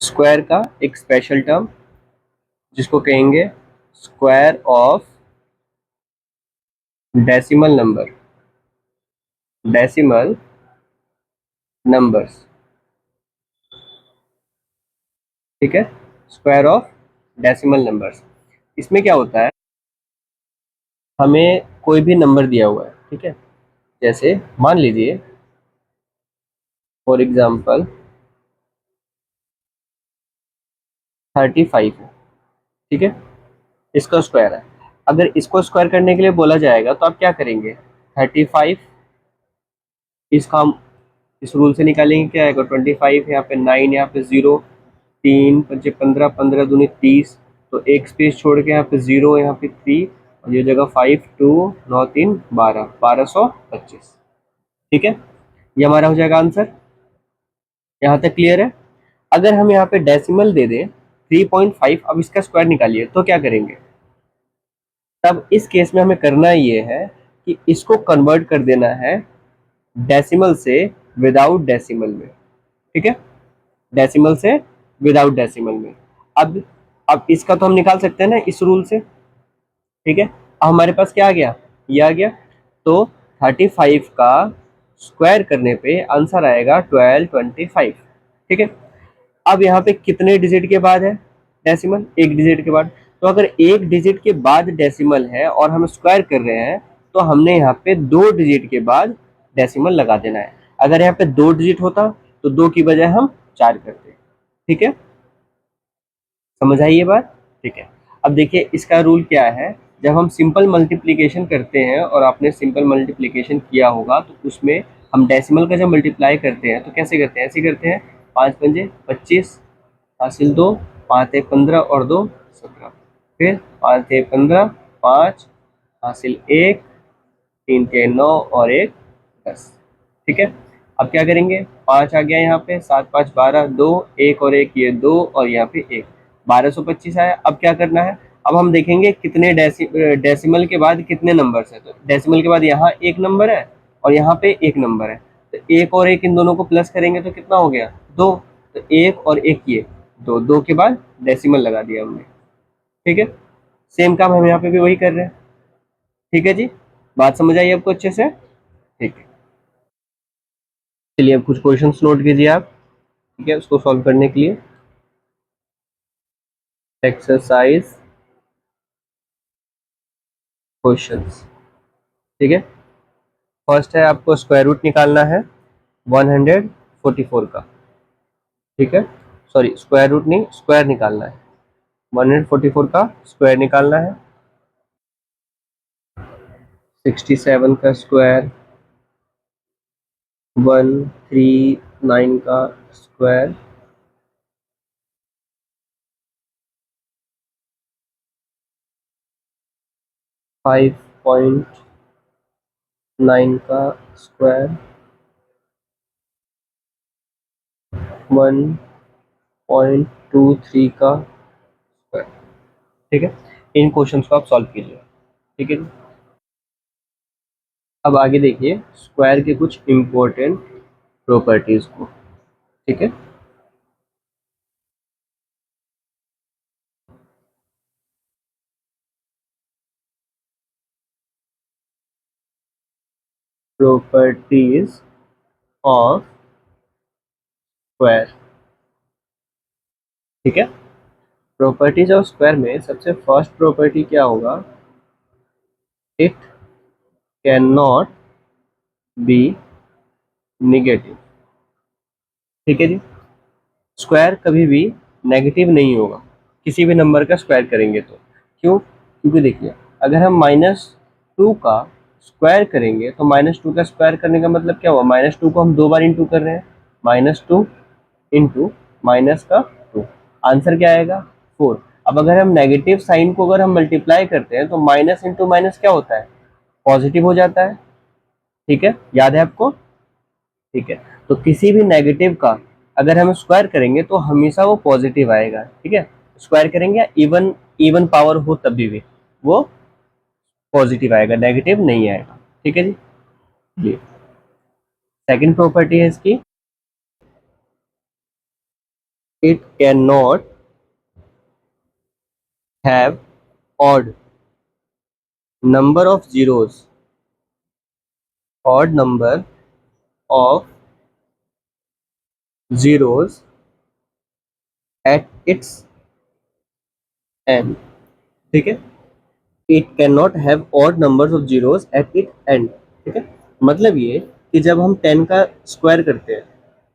A: स्क्वायर का एक स्पेशल टर्म जिसको कहेंगे square of decimal number, decimal numbers. ठीक है, स्क्वायर ऑफ डेसिमल नंबर्स। इसमें क्या होता है, हमें कोई भी नंबर दिया हुआ है, ठीक है, जैसे मान लीजिए फॉर एग्जांपल 35 है। ठीक है, इसका स्क्वायर है। अगर इसको स्क्वायर करने के लिए बोला जाएगा तो आप क्या करेंगे, 35 इसका हम इस रूल से निकालेंगे, क्या आएगा 25, यहाँ पे 9, यहाँ पे 0, 3 पंचे 15, 15 दूनी 30, तो एक स्पेस छोड़ के यहाँ पे 0, यहाँ पे 3, और ये जगह 5, 2, 9 3 12, 1225। ठीक है, ये हमारा हो जाएगा आंसर। यहाँ तक क्लियर है? अगर हम यहाँ पे डेसिमल दे दें 3.5, अब इसका स्क्वायर निकालिए तो क्या करेंगे, तब इस केस में हमें करना ये है कि इसको कन्वर्ट कर देना है डेसिमल से विदाउट डेसिमल में। ठीक है, डेसिमल से विदाउट डेसिमल में। अब इसका तो हम निकाल सकते हैं ना इस रूल से। ठीक है, अब हमारे पास क्या आ गया, ये आ गया। तो 35 का स्क्वायर करने पे आंसर आएगा 1225। ठीक है, अब यहाँ पे कितने डिजिट के बाद है डेसिमल, एक डिजिट के बाद। तो अगर एक डिजिट के बाद डेसिमल है और हम स्क्वायर कर रहे हैं तो हमने यहाँ पे दो डिजिट के बाद डेसिमल लगा देना है। अगर यहाँ पे दो डिजिट होता तो दो की बजाय हम चार करते। ठीक है, समझ आई ये बात? ठीक है, अब देखिए इसका रूल क्या है। जब हम सिंपल मल्टीप्लिकेशन करते हैं, और आपने सिंपल मल्टीप्लिकेशन किया होगा, तो उसमें हम डेसिमल का जब मल्टीप्लाई करते हैं तो कैसे करते हैं, ऐसे करते हैं, 5 पंजे 25 हासिल 2, 5 एक 15 और 2 17, फिर 5 एक 15, 5 हासिल 1, 3 के 9 और 1 10। ठीक है, अब क्या करेंगे, 5 आ गया यहाँ पे, 7 5 12, 2 1 और 1 ये 2, और यहाँ पे 1, 1225 आया। अब क्या करना है, अब हम देखेंगे कितने डेसिमल के बाद कितने नंबर्स है। तो डेसिमल के बाद यहाँ एक नंबर है और यहाँ पे एक नंबर है, तो एक और एक इन दोनों को प्लस करेंगे तो कितना हो गया, दो। तो एक और एक ये दो, दो के बाद डेसिमल लगा दिया हमने। ठीक है, सेम काम हम यहाँ पे भी वही कर रहे हैं। ठीक है जी, बात समझ आई आपको अच्छे से? ठीक है, चलिए अब कुछ क्वेश्चंस नोट कीजिए आप। ठीक है, उसको सॉल्व करने के लिए एक्सरसाइज क्वेश्चंस। ठीक है, फर्स्ट है आपको स्क्वायर रूट निकालना है 144 का। ठीक है, सॉरी स्क्वायर रूट नहीं, स्क्वायर निकालना है, 144 का स्क्वायर निकालना है। 67 का स्क्वायर, 139 का स्क्वायर, 5.9 का स्क्वायर, 1.23 का स्क्वायर। ठीक है, इन क्वेश्चंस को आप सॉल्व कीजिए। ठीक है, अब आगे देखिए स्क्वायर के कुछ इंपॉर्टेंट प्रॉपर्टीज को। ठीक है, प्रॉपर्टीज ऑफ स्क्वायर। ठीक है, प्रॉपर्टीज ऑफ स्क्वायर में सबसे फर्स्ट प्रॉपर्टी क्या होगा, it can not be negative. ठीक है जी, स्क्वायर कभी भी नेगेटिव नहीं होगा किसी भी नंबर का स्क्वायर करेंगे तो। क्यों? क्योंकि देखिए, अगर हम -2 का स्क्वायर करेंगे तो -2 का स्क्वायर करने का मतलब क्या हुआ, -2 को हम 2 बार इंटू कर रहे हैं, -2 इंटू माइनस का 2, आंसर क्या आएगा 4। अब अगर हम नेगेटिव साइन को अगर हम मल्टीप्लाई करते हैं तो माइनस इंटू माइनस क्या होता है, पॉजिटिव हो जाता है। ठीक है, याद है आपको? ठीक है, तो किसी भी नेगेटिव का अगर हम स्क्वायर करेंगे तो हमेशा वो पॉजिटिव आएगा। ठीक है, स्क्वायर करेंगे या इवन इवन पावर हो तभी भी वो पॉजिटिव आएगा, नेगेटिव नहीं आएगा। ठीक है जी, ये सेकंड प्रॉपर्टी है इसकी, it can not have odd number of zeros, odd number of zeros at its end। ठीक है, it can not have odd numbers of zeros at it and. ठीक है, मतलब ये कि जब हम 10 का स्क्वायर करते हैं,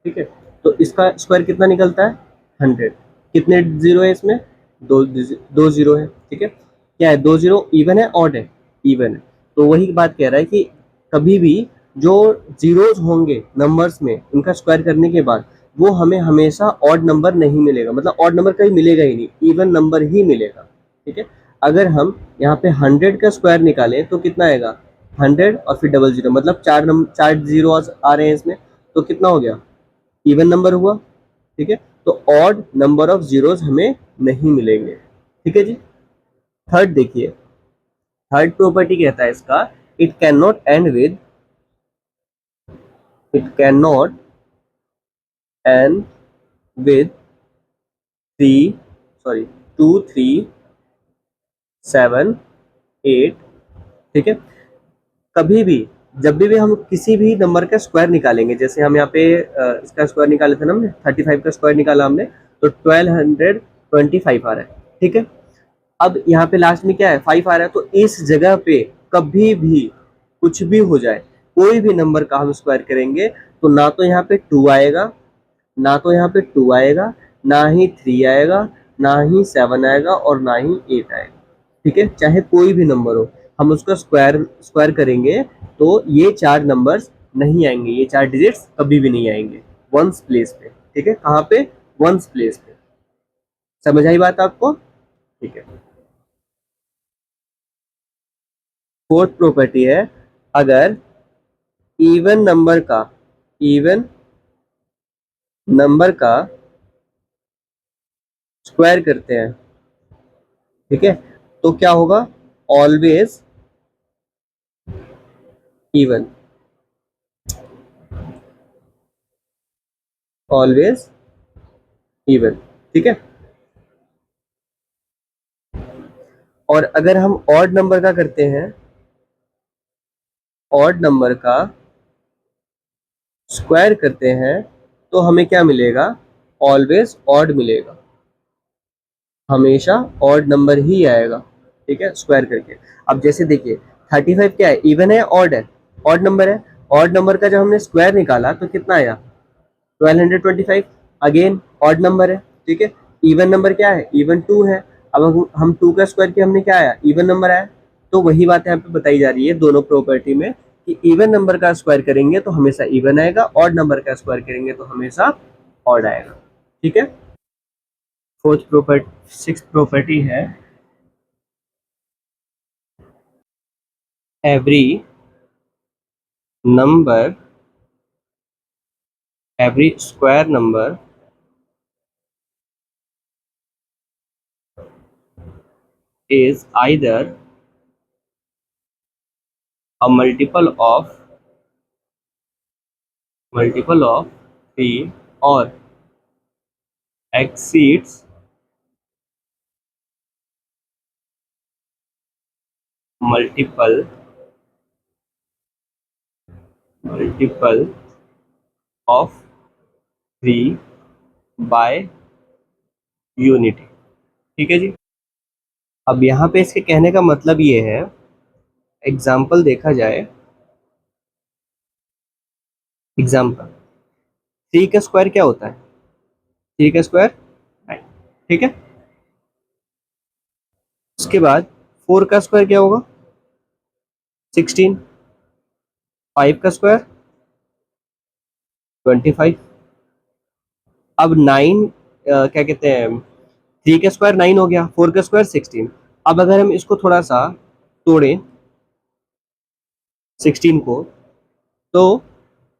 A: ठीक है, तो इसका स्क्वायर कितना निकलता है 100। कितने जीरो है इसमें, दो जीरो है। ठीक है, क्या है, दो जीरो इवन है ऑड है, इवन है। तो वही बात कह रहा है कि कभी भी जो जीरोस होंगे नंबर्स में उनका स्क्वायर करने के बाद वो हमें हमेशा ऑड नंबर नहीं मिलेगा, मतलब ऑड नंबर कहीं मिलेगा ही नहीं, इवन नंबर ही मिलेगा। ठीक है, अगर हम यहाँ पे 100 का स्क्वायर निकालें तो कितना आएगा 100 और फिर डबल जीरो, मतलब चार जीरो आ रहे हैं इसमें, तो कितना हो गया, इवन नंबर हुआ। ठीक है, तो ऑड नंबर ऑफ जीरोस हमें नहीं मिलेंगे। ठीक है जी, थर्ड देखिए, थर्ड प्रॉपर्टी कहता है इसका, it can not and with, it can not and with 3, sorry 2 3 7 8। ठीक है, कभी भी जब भी हम किसी भी नंबर का स्क्वायर निकालेंगे, जैसे हम यहाँ पे इसका स्क्वायर निकाले थे ना हमने, 35 का स्क्वायर निकाला हमने, तो 1225 आ रहा है। ठीक है, अब यहाँ पे लास्ट में क्या है 5 आ रहा है, तो इस जगह पे कभी भी कुछ भी हो जाए, कोई भी नंबर का हम स्क्वायर करेंगे तो ना तो यहाँ पे 2 आएगा, ना तो यहाँ पे 2 आएगा, ना ही 3 आएगा, ना ही 7 आएगा और ना ही 8 आएगा। ठीक है, चाहे कोई भी नंबर हो, हम उसका स्क्वायर स्क्वायर करेंगे तो ये चार नंबर्स नहीं आएंगे, ये चार डिजिट्स कभी भी नहीं आएंगे वंस प्लेस पे। ठीक है, कहाँ पे, वंस प्लेस पे। समझ आई बात आपको? ठीक है, फोर्थ प्रॉपर्टी है, अगर इवन नंबर का, इवन नंबर का स्क्वायर करते हैं, ठीक है, तो क्या होगा, ऑलवेज इवन, ऑलवेज इवन। ठीक है, और अगर हम ऑड नंबर का करते हैं, ऑड नंबर का स्क्वायर करते हैं तो हमें क्या मिलेगा, ऑलवेज ऑड मिलेगा, हमेशा ऑड नंबर ही आएगा। ठीक है, स्क्वायर करके। अब जैसे देखिए 35 क्या है, इवन है ऑड है, ऑड नंबर है, ऑड नंबर का जब हमने स्क्वायर निकाला तो कितना आया 1225, अगेन ऑड नंबर है। ठीक है, इवन नंबर क्या है, इवन 2 है, अब हम 2 का स्क्वायर किया, हमने क्या आया, इवन नंबर आया। तो वही बात यहाँ पे बताई जा रही है दोनों प्रॉपर्टी में कि इवन नंबर का स्क्वायर करेंगे तो हमेशा इवन आएगा, ऑड नंबर का स्क्वायर करेंगे तो हमेशा ऑड आएगा। ठीक है, फोर्थ प्रॉपर्टी, सिक्स्थ प्रॉपर्टी है, every number, every square number is either a multiple of 3 or exceeds multiple of 3 by unity. ठीक है जी, अब यहाँ पे इसके कहने का मतलब ये है एग्जाम्पल देखा जाए, एग्जाम्पल 3 का स्क्वायर क्या होता है? 3 का स्क्वायर 9, ठीक है। उसके बाद 4 का स्क्वायर क्या होगा? 16। 5 का स्क्वायर 25। अब 9 क्या कहते हैं, 3 का स्क्वायर 9 हो गया, 4 का स्क्वायर 16। अब अगर हम इसको थोड़ा सा तोड़ें 16 को, तो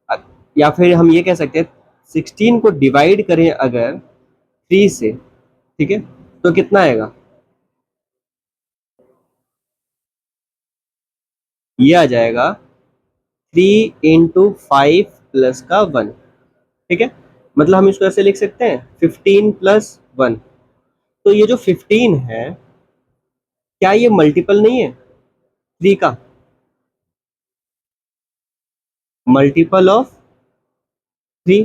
A: अ, या फिर हम ये कह सकते हैं 16 को डिवाइड करें अगर 3 से, ठीक है, तो कितना आएगा? ये आ जाएगा 3 × 5 + 1, ठीक है। मतलब हम इसको ऐसे लिख सकते हैं 15 + 1। तो ये जो 15 है, क्या ये मल्टीपल नहीं है 3 का? मल्टीपल ऑफ 3,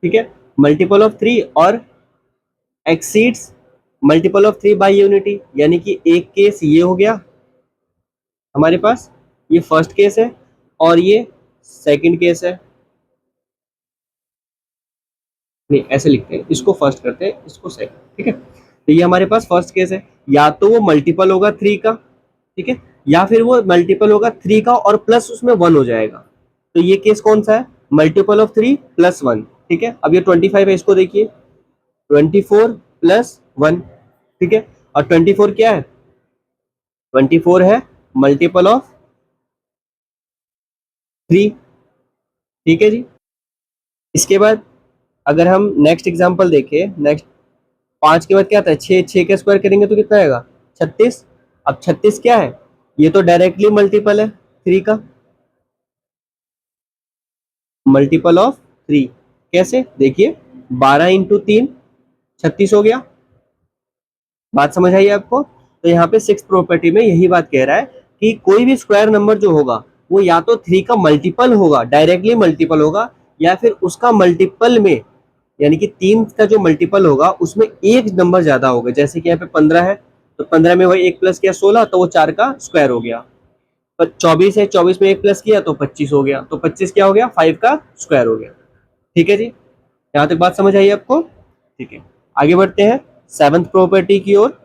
A: ठीक है, मल्टीपल ऑफ 3 और exceeds multiple of 3 by unity, यानी कि एक केस ये हो गया हमारे पास, ये फर्स्ट केस है, और ये सेकंड केस है। नहीं, ऐसे लिखते हैं, इसको फर्स्ट करते हैं, इसको सेकंड, ठीक है। तो ये हमारे पास फर्स्ट केस है, या तो वो मल्टीपल होगा 3 का, ठीक है, या फिर वो मल्टीपल होगा 3 का और प्लस उसमें 1 हो जाएगा। तो ये केस कौन सा है? मल्टीपल ऑफ 3 + 1, ठीक है। अब ये 25 है, इसको देखिए 24 + 1, ठीक है। और 24 क्या है? 24 है मल्टीपल ऑफ 3, ठीक है जी। इसके बाद अगर हम नेक्स्ट एग्जांपल देखें, नेक्स्ट 5 के बाद क्या आता है? 6, 6 का स्क्वायर करेंगे तो कितना आएगा? 36। अब 36 क्या है? ये तो डायरेक्टली मल्टीपल है 3 का, मल्टीपल ऑफ 3। कैसे? देखिए 12 × 3 36 हो गया। बात समझ आई आपको? तो यहाँ पे 6 प्रॉपर्टी में यही बात कह रहा है कि कोई भी स्क्वायर नंबर जो होगा वो या तो 3 का मल्टीपल होगा, डायरेक्टली मल्टीपल होगा, या फिर उसका मल्टीपल में, यानी कि 3 का जो मल्टीपल होगा उसमें एक नंबर ज्यादा होगा। जैसे कि यहाँ पे 15 है, तो 15 में वही 1 प्लस किया 16, तो वो 4 का स्क्वायर हो गया। पर 24 है, 24 में 1 प्लस किया तो 25 हो गया, तो 25 क्या हो गया? 5 का स्क्वायर हो गया, ठीक है जी। यहाँ तक बात समझ आई आपको? ठीक है, आगे बढ़ते हैं सेवंथ प्रॉपर्टी की ओर।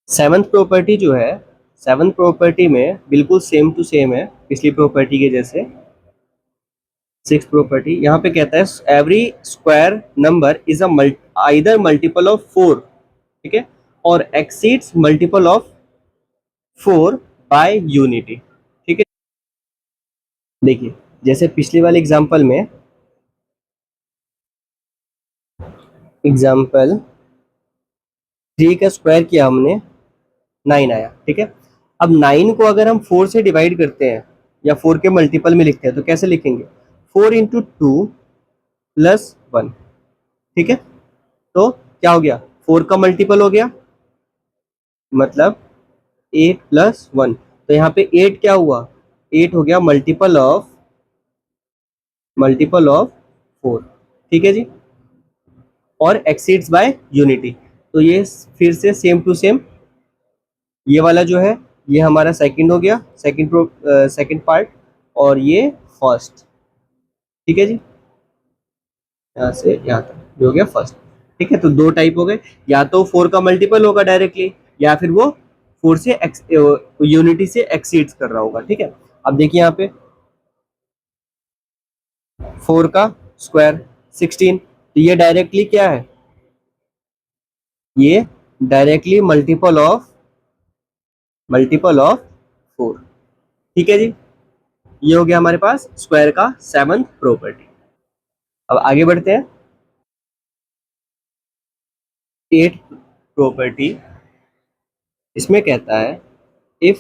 A: सेवंथ प्रॉपर्टी जो है, सेवंथ प्रॉपर्टी में बिल्कुल सेम टू सेम है पिछली प्रॉपर्टी के जैसे। सिक्स प्रॉपर्टी यहाँ पे कहता है every square number is a either multiple of 4, ठीक है, और exceeds multiple of 4 by unity, ठीक है। देखिए जैसे पिछले वाले एग्जांपल में, एग्जांपल 3 का स्क्वायर किया हमने, 9 आया, ठीक है। अब 9 को अगर हम 4 से डिवाइड करते हैं या 4 के मल्टीपल में लिखते हैं तो कैसे लिखेंगे? 4 × 2 + 1, ठीक है। तो क्या हो गया? 4 का मल्टीपल हो गया, मतलब 8 + 1। तो यहाँ पे 8 क्या हुआ? 8 हो गया मल्टीपल ऑफ 4, ठीक है जी। और एक्सीड्स बाय यूनिटी, तो ये फिर से सेम टू सेम, ये वाला जो है ये हमारा सेकंड हो गया, सेकंड पार्ट, और ये फर्स्ट, ठीक है जी। यहाँ से यहाँ तक ये हो गया फर्स्ट, ठीक है। तो दो टाइप हो गए, या तो 4 का मल्टीपल होगा डायरेक्टली, या फिर वो 4 से यूनिटी से एक्सीड्स कर रहा होगा, ठीक है। अब देखिए यहाँ पे 4 का स्क्वायर 16, तो ये डायरेक्टली क्या है? ये डायरेक्टली मल्टीपल ऑफ 4, ठीक है जी। ये हो गया हमारे पास स्क्वायर का सेवंथ प्रॉपर्टी। अब आगे बढ़ते हैं एट प्रॉपर्टी। इसमें कहता है if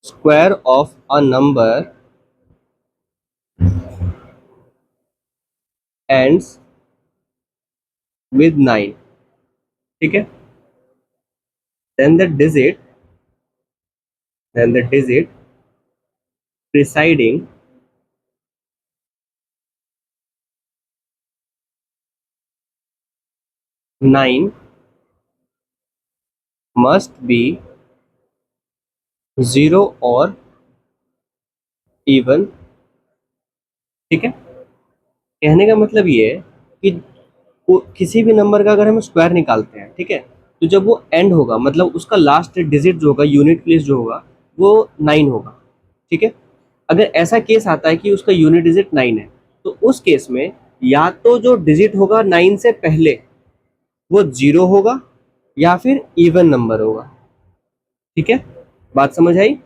A: square of a number ends with 9, ठीक है, then the digit preceding 9 must be zero और इवन। ठीक है, कहने का मतलब ये है कि किसी भी नंबर का अगर हम स्क्वायर निकालते हैं, ठीक है, तो जब वो एंड होगा मतलब उसका लास्ट डिजिट जो होगा, यूनिट प्लेस जो होगा, वो 9 होगा। ठीक है, अगर ऐसा केस आता है कि उसका यूनिट डिजिट 9 है, तो उस केस में या तो जो डिजिट होगा 9 से पहले वो 0 होगा या फिर इवन नंबर होगा। ठीक है, बात समझ आई?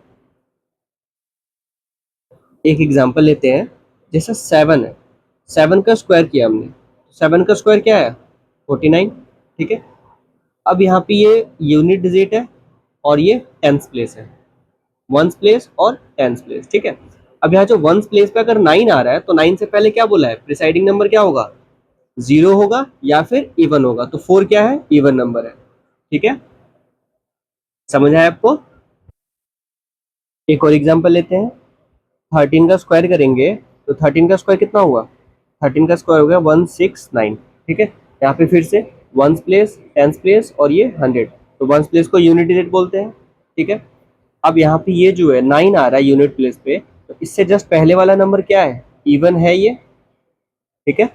A: एक एग्जांपल लेते हैं, जैसे 7 है, 7 का स्क्वायर किया हमने, 7 का स्क्वायर क्या है? 49। ठीक है, अब यहाँ पे ये यूनिट डिजिट है और ये टेंथ प्लेस है, वंस प्लेस और टेंथ प्लेस। ठीक है, अब यहाँ जो वंस प्लेस पे अगर 9 आ रहा है तो 9 से पहले क्या बोला है? प्रिसाइडिंग नंबर क्या होगा? 0 होगा या फिर इवन होगा, तो 4 क्या है? इवन नंबर है। ठीक है, समझ आया आपको? एक और एग्जांपल लेते हैं, 13 का स्क्वायर करेंगे तो 13 का स्क्वायर कितना हुआ? 13 का स्क्वायर हो गया 169। ठीक है, यहाँ पे फिर से वंस प्लेस, टेंस प्लेस और ये 100, तो वंस प्लेस को यूनिट डिजिट बोलते हैं। ठीक है, अब यहाँ पे ये जो है 9 आ रहा है यूनिट प्लेस पे, तो इससे जस्ट पहले वाला नंबर क्या है? इवन है ये। ठीक है,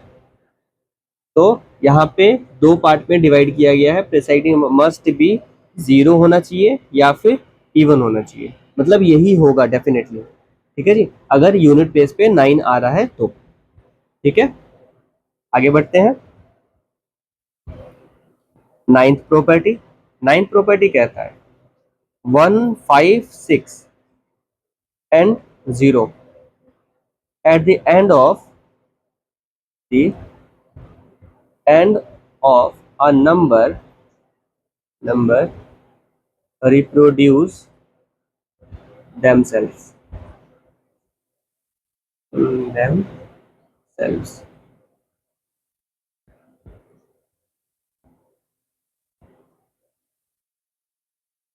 A: तो यहाँ पे दो पार्ट में डिवाइड किया गया है, प्रिसाइडिंग मस्ट बी 0 होना चाहिए या फिर इवन होना चाहिए, मतलब यही होगा डेफिनेटली। ठीक है जी, अगर यूनिट प्लेस पे 9 आ रहा है तो। ठीक है, आगे बढ़ते हैं। नाइन्थ प्रॉपर्टी कहता है 156 and 0 at the the end of a number reproduce themselves themselves।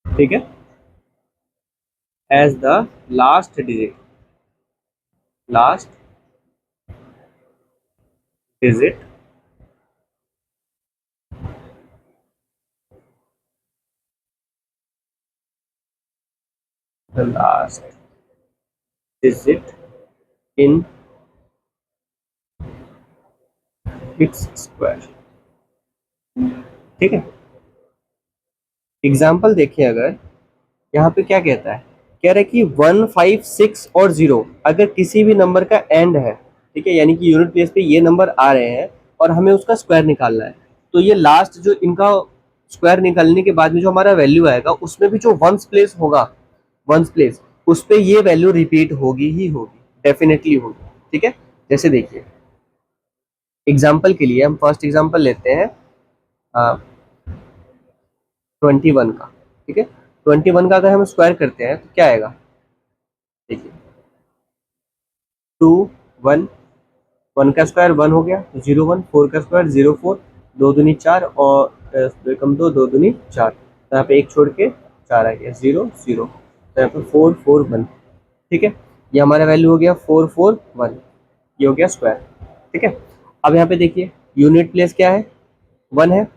A: ठीक है, as the last digit last digit the last digit in its square। ठीक है, एग्जाम्पल देखिए, अगर यहाँ पे क्या कहता है, कह रहा है कि 156 और 0 अगर किसी भी नंबर का एंड है, ठीक है, यानी कि यूनिट प्लेस पे ये नंबर आ रहे हैं और हमें उसका स्क्वायर निकालना है, तो ये लास्ट जो इनका स्क्वायर निकालने के बाद में जो हमारा वैल्यू आएगा उसमें भी जो वंस प्लेस होगा, वंस प्लेस उस पे ये वैल्यू रिपीट होगी ही होगी, डेफिनेटली होगी। ठीक है, जैसे देखिए एग्जाम्पल के लिए हम फर्स्ट एग्जाम्पल लेते हैं 21 का। ठीक है, 21 का अगर हम स्क्वायर करते हैं तो क्या आएगा? देखिए 2 1, 1 का स्क्वायर 1 हो गया तो 0 1, 4 का स्क्वायर 0 4, 2 दूनी 4 और 2 कम 2, 2 दूनी 4, तो यहाँ पे एक छोड़ के 4 आ गया, 0 0, तो यहाँ पे 4 4 1। ठीक है, ये हमारा वैल्यू हो गया 4 4 1, ये हो गया स्क्वायर। ठीक है, अब यहाँ पे देखिए यूनिट प्लेस क्या है? 1 है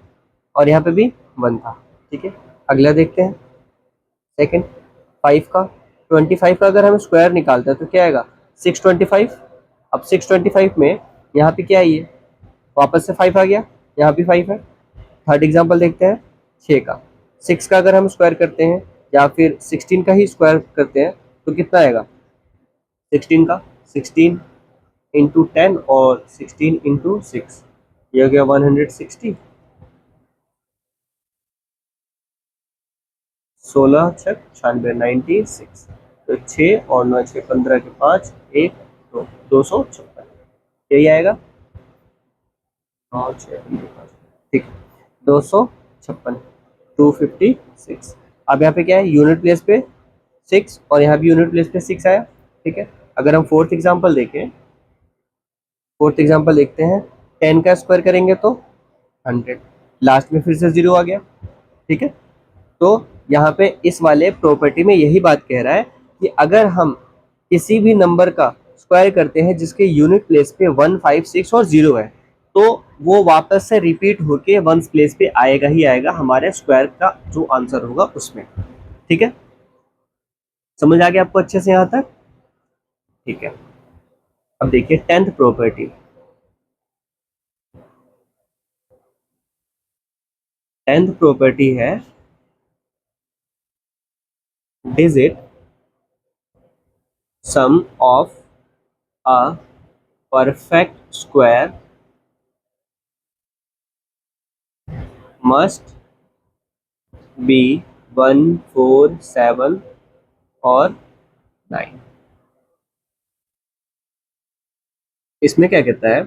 A: और यहाँ पे भी 1 था। ठीक है, अगला देखते हैं सेकंड, 5 का, 25 का अगर हम स्क्वायर निकालते हैं तो क्या आएगा? 625। अब 625 में यहाँ पे क्या है? ये वापस से 5 आ गया, यहाँ भी 5 है। थर्ड एग्जांपल देखते हैं 6 का, 6 का अगर हम स्क्वायर करते हैं या फिर 16 का ही स्क्वायर करते हैं तो कितना आएगा? 16 का 16 इंटू 10 और 16 इंटू 6, ये हो गया 160। 16 छक 96, 96, तो 6 और 9 6 15 के 5 1 2, 256 यही आएगा। 9 6 15 5, ठीक, 256, 256। अब यहाँ पे क्या है? यूनिट प्लेस पे 6 और यहाँ भी यूनिट प्लेस पे 6 आया। ठीक है, अगर हम फोर्थ एग्जांपल देखें, फोर्थ एग्जांपल देखते हैं, 10 का स्क्वायर करेंगे तो 100, लास्ट में फिर से 0 आ गया। ठीक है, तो यहाँ पे इस वाले प्रॉपर्टी में यही बात कह रहा है कि अगर हम किसी भी नंबर का स्क्वायर करते हैं जिसके यूनिट प्लेस पे 156 और 0 है, तो वो वापस से रिपीट होके वंस प्लेस पे आएगा ही आएगा, हमारे स्क्वायर का जो आंसर होगा उसमें। ठीक है, समझ आ गया आपको अच्छे से यहाँ तक? ठीक है, अब देखिए 10th प्रॉपर्टी। 10th प्रॉपर्टी है digit some of a perfect square must be 1, 4, 7 और 9। इसमें क्या कहता है,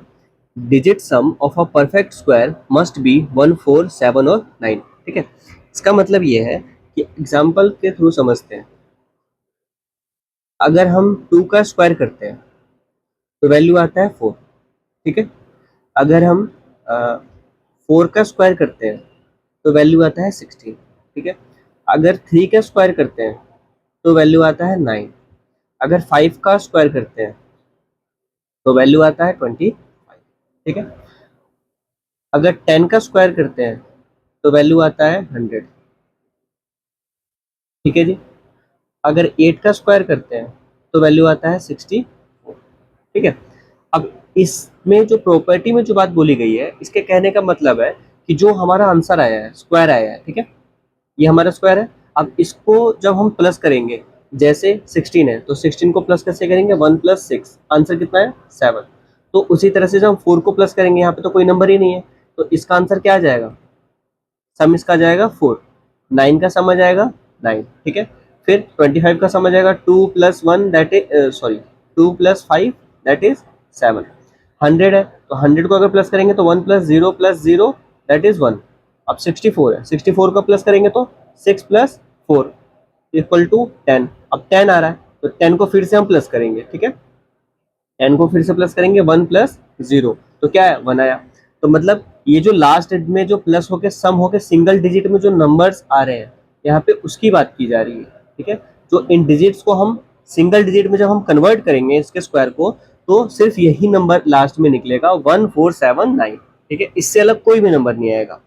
A: digit some of a perfect square must be 1, 4, 7 और 9। ठीक है, इसका मतलब ये है कि एग्जाम्पल के थ्रू समझते हैं। अगर हम 2 का स्क्वायर करते हैं तो वैल्यू आता है 4। ठीक है, अगर हम 4 का स्क्वायर करते हैं तो वैल्यू आता है 16। ठीक है, अगर 3 का स्क्वायर करते हैं तो वैल्यू आता है 9। अगर 5 का स्क्वायर करते हैं तो वैल्यू आता है 25। ठीक है, अगर 10 का स्क्वायर करते हैं तो वैल्यू आता है 100। ठीक है जी, अगर 8 का स्क्वायर करते हैं तो वैल्यू आता है 64। ठीक है, अब इसमें जो प्रॉपर्टी में जो बात बोली गई है, इसके कहने का मतलब है कि जो हमारा आंसर आया है, स्क्वायर आया है, ठीक है, ये हमारा स्क्वायर है। अब इसको जब हम प्लस करेंगे, जैसे 16 है तो 16 को प्लस कैसे करेंगे, 1 + 6, आंसर कितना है 7। तो उसी तरह से जब हम 4 को प्लस करेंगे, यहाँ पे तो कोई नंबर ही नहीं है, तो इसका आंसर क्या आ जाएगा, सम इसका आ जाएगा 4। 9 का सम आ जाएगा 9। ठीक है, फिर 25 का सम आ जाएगा 2 + 1 that is sorry 2 + 5 that is 7। 100 है तो 100 को अगर प्लस करेंगे तो 1 + 0 + 0 दैट इज 1। अब 64 है, 64 को प्लस करेंगे तो 6 + 4 = 10। अब 10 आ रहा है तो 10 को फिर से हम प्लस करेंगे। ठीक है, 10 को फिर से प्लस करेंगे, 1 + 0 तो क्या है 1 आया। तो मतलब ये जो लास्ट में जो प्लस होके सम होके सिंगल डिजिट में जो नंबर्स आ रहे हैं, यहाँ पे उसकी बात की जा रही है। ठीक है, जो इन डिजिट्स को हम सिंगल डिजिट में जब हम कन्वर्ट करेंगे इसके स्क्वायर को, तो सिर्फ यही नंबर लास्ट में निकलेगा 1, 4, 7, 9। ठीक है, इससे अलग कोई भी नंबर नहीं आएगा।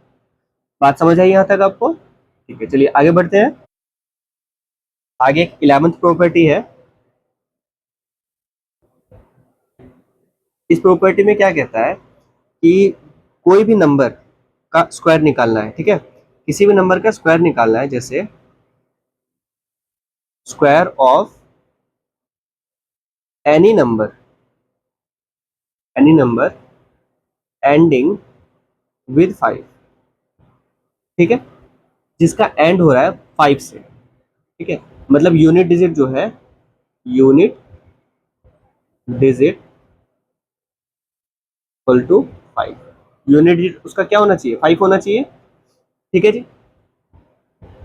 A: बात समझ आई यहाँ तक आपको? ठीक है, चलिए आगे बढ़ते हैं। आगे एक 11th प्रॉपर्टी है। इस प्रॉपर्टी में क्या कहता है कि कोई भी नंबर का स्क्वायर निकालना है। ठीक है, किसी भी नंबर का स्क्वायर निकालना है, जैसे square of any number, any number ending with 5। ठीक है, जिसका एंड हो रहा है 5 से। ठीक है, मतलब यूनिट डिजिट जो है, unit digit equal to 5। Unit digit उसका क्या होना चाहिए, 5 होना चाहिए। ठीक है जी,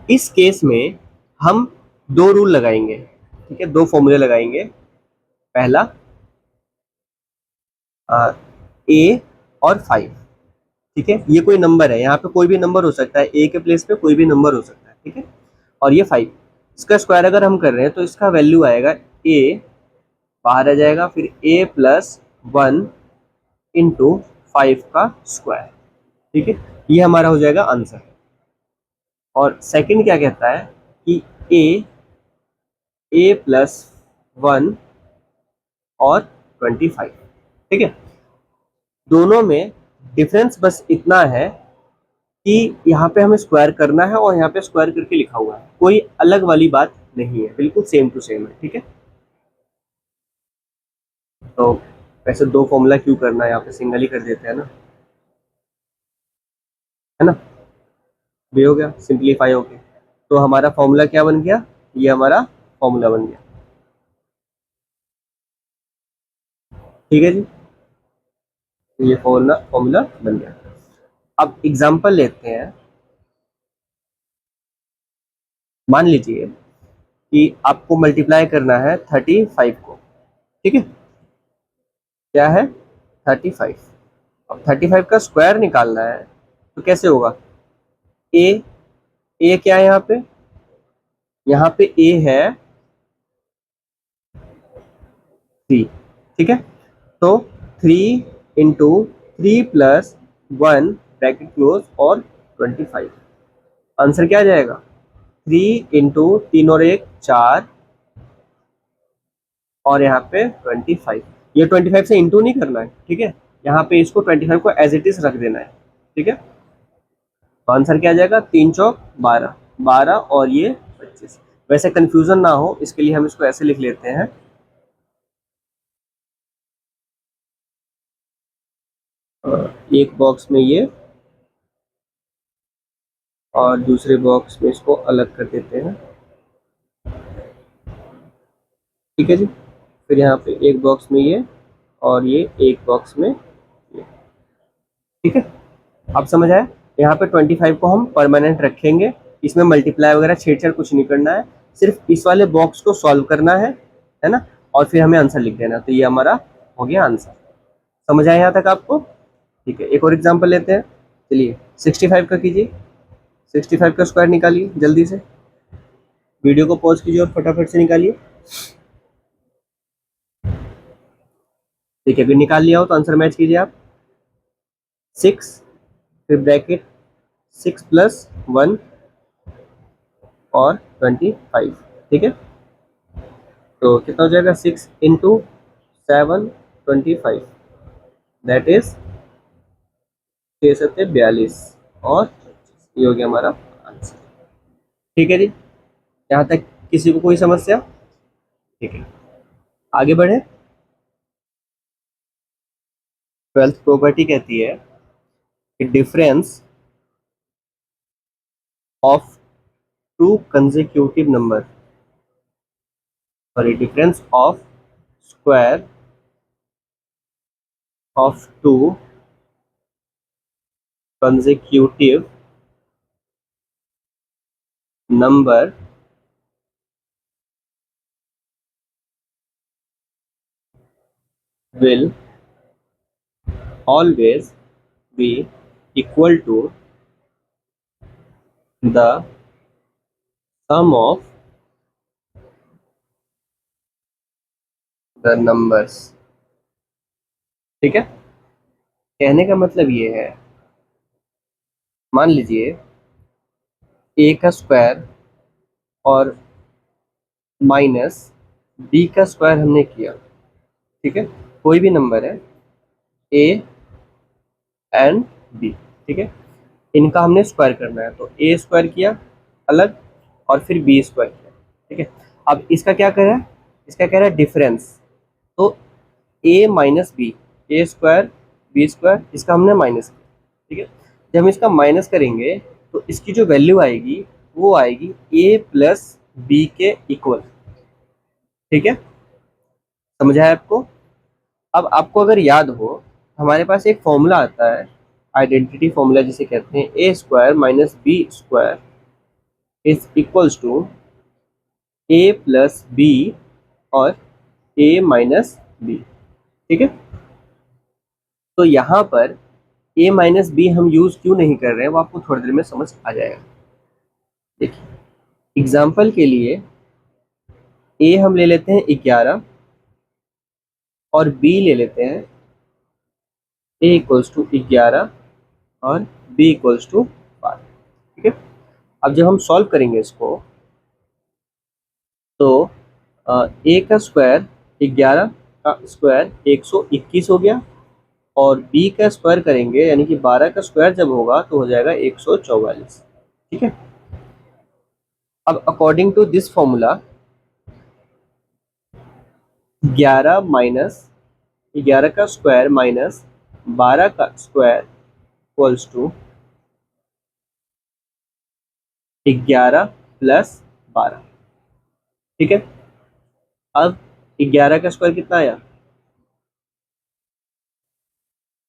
A: इस केस में हम दो रूल लगाएंगे। ठीक है, दो फॉर्मूले लगाएंगे। पहला ए और 5। ठीक है, ये कोई नंबर है, यहाँ पे कोई भी नंबर हो सकता है, ए के प्लेस पे कोई भी नंबर हो सकता है। ठीक है, और ये 5, इसका स्क्वायर अगर हम कर रहे हैं तो इसका वैल्यू आएगा ए, बाहर आ जाएगा, फिर a+1 इंटू 5 का स्क्वायर। ठीक है, ये हमारा हो जाएगा आंसर। और सेकंड क्या कहता है कि a+1 और 25। ठीक है, दोनों में डिफरेंस बस इतना है कि यहाँ पे हमें स्क्वायर करना है और यहाँ पे स्क्वायर करके लिखा हुआ है, कोई अलग वाली बात नहीं है, बिल्कुल सेम टू सेम है। ठीक है, तो वैसे दो फॉर्मूला क्यों करना है, यहाँ पे सिंगल ही कर देते हैं ना, है ना। भी हो गया, सिंप्लीफाई हो गया। तो हमारा फॉर्मूला क्या बन गया, ये हमारा फॉर्मूला बन गया। ठीक है जी, तो ये फॉर्मूला फॉर्मूला बन गया। अब एग्जांपल लेते हैं। मान लीजिए कि आपको मल्टीप्लाई करना है 35 को। ठीक है, क्या है 35। अब 35 का स्क्वायर निकालना है तो कैसे होगा, ए, ए क्या है यहाँ पे, यहाँ पे ए है 3। ठीक है, तो 3 × 3 + 1 ब्रैकेट क्लोज और 25। आंसर क्या आ जाएगा, 3 × 3 और 1 4 और यहाँ पे 25। ये 25 से इंटू नहीं करना है, ठीक है, यहाँ पे इसको 25 को एज इट इज रख देना है, ठीक है। तो आंसर क्या आ जाएगा, 3 चौक 12, 12 और ये 25। वैसे कंफ्यूजन ना हो इसके लिए हम इसको ऐसे लिख लेते हैं, एक बॉक्स में ये और दूसरे बॉक्स में इसको अलग कर देते हैं, ठीक है जी। फिर यहाँ पे एक बॉक्स में ये और ये एक बॉक्स में ये, ठीक है। अब समझ आया। यहाँ पे 25 को हम परमानेंट रखेंगे, इसमें मल्टीप्लाई वगैरह छेड़छाड़ कुछ नहीं करना है, सिर्फ इस वाले बॉक्स को सॉल्व करना है ना, और फिर हमें आंसर लिख देना। तो ये हमारा हो गया आंसर। समझ आया यहाँ तक आपको? ठीक है, एक और एग्जाम्पल लेते हैं। चलिए 65 का कीजिए, 65 का स्क्वायर निकालिए जल्दी से, वीडियो को पॉज कीजिए और फटाफट से निकालिए। ठीक है, अगर निकाल लिया हो तो आंसर मैच कीजिए आप। 6, फिर ब्रैकेट 6 प्लस 1 और 25, ठीक है। तो कितना हो जाएगा, 6 इंटू 7, 25, दैट इज 6×7=42 और ये हो गया हमारा आंसर। ठीक है जी, यहाँ तक किसी को कोई समस्या? ठीक है, आगे बढ़े। 12th प्रॉपर्टी कहती है कि difference of two consecutive number, sorry, difference of square of two consecutive number will always be equal to the sum of the numbers। ठीक है, कहने का मतलब ये है, मान लीजिए a का स्क्वायर और माइनस b का स्क्वायर हमने किया, ठीक है, कोई भी नंबर है a एंड b, ठीक है, इनका हमने स्क्वायर करना है। तो a स्क्वायर किया अलग और फिर b स्क्वायर किया, ठीक है। अब इसका क्या कह रहा है, इसका कह रहा है डिफरेंस। तो a minus B, A square B square, इसका हमने माइनस किया, ठीक है। जब हम इसका माइनस करेंगे तो इसकी जो वैल्यू आएगी वो आएगी a प्लस बी के इक्वल, ठीक है। समझा है आपको? अब आपको अगर याद हो, हमारे पास एक फॉर्मूला आता है, आइडेंटिटी फॉर्मूला जिसे कहते हैं, A square minus B square is equals to A plus B और ए माइनस बी, ठीक है। तो यहाँ पर a माइनस बी हम यूज क्यों नहीं कर रहे हैं वो आपको थोड़ी देर में समझ आ जाएगा। देखिए एग्जाम्पल के लिए a हम ले लेते हैं 11 और b ले लेते हैं a इक्वल्स टू 11 और b इक्वल्स टू 5, ठीक है। अब जब हम सॉल्व करेंगे इसको तो a का स्क्वायर 11 का स्क्वायर 121 हो गया और b का स्क्वायर करेंगे यानी कि 12 का स्क्वायर जब होगा तो हो जाएगा 144, ठीक है। अब according to this formula 11 minus 11 का स्क्वायर माइनस 12 का स्क्वायर इक्वल्स टू 11 प्लस 12, ठीक है। अब 11 का स्क्वायर कितना आया?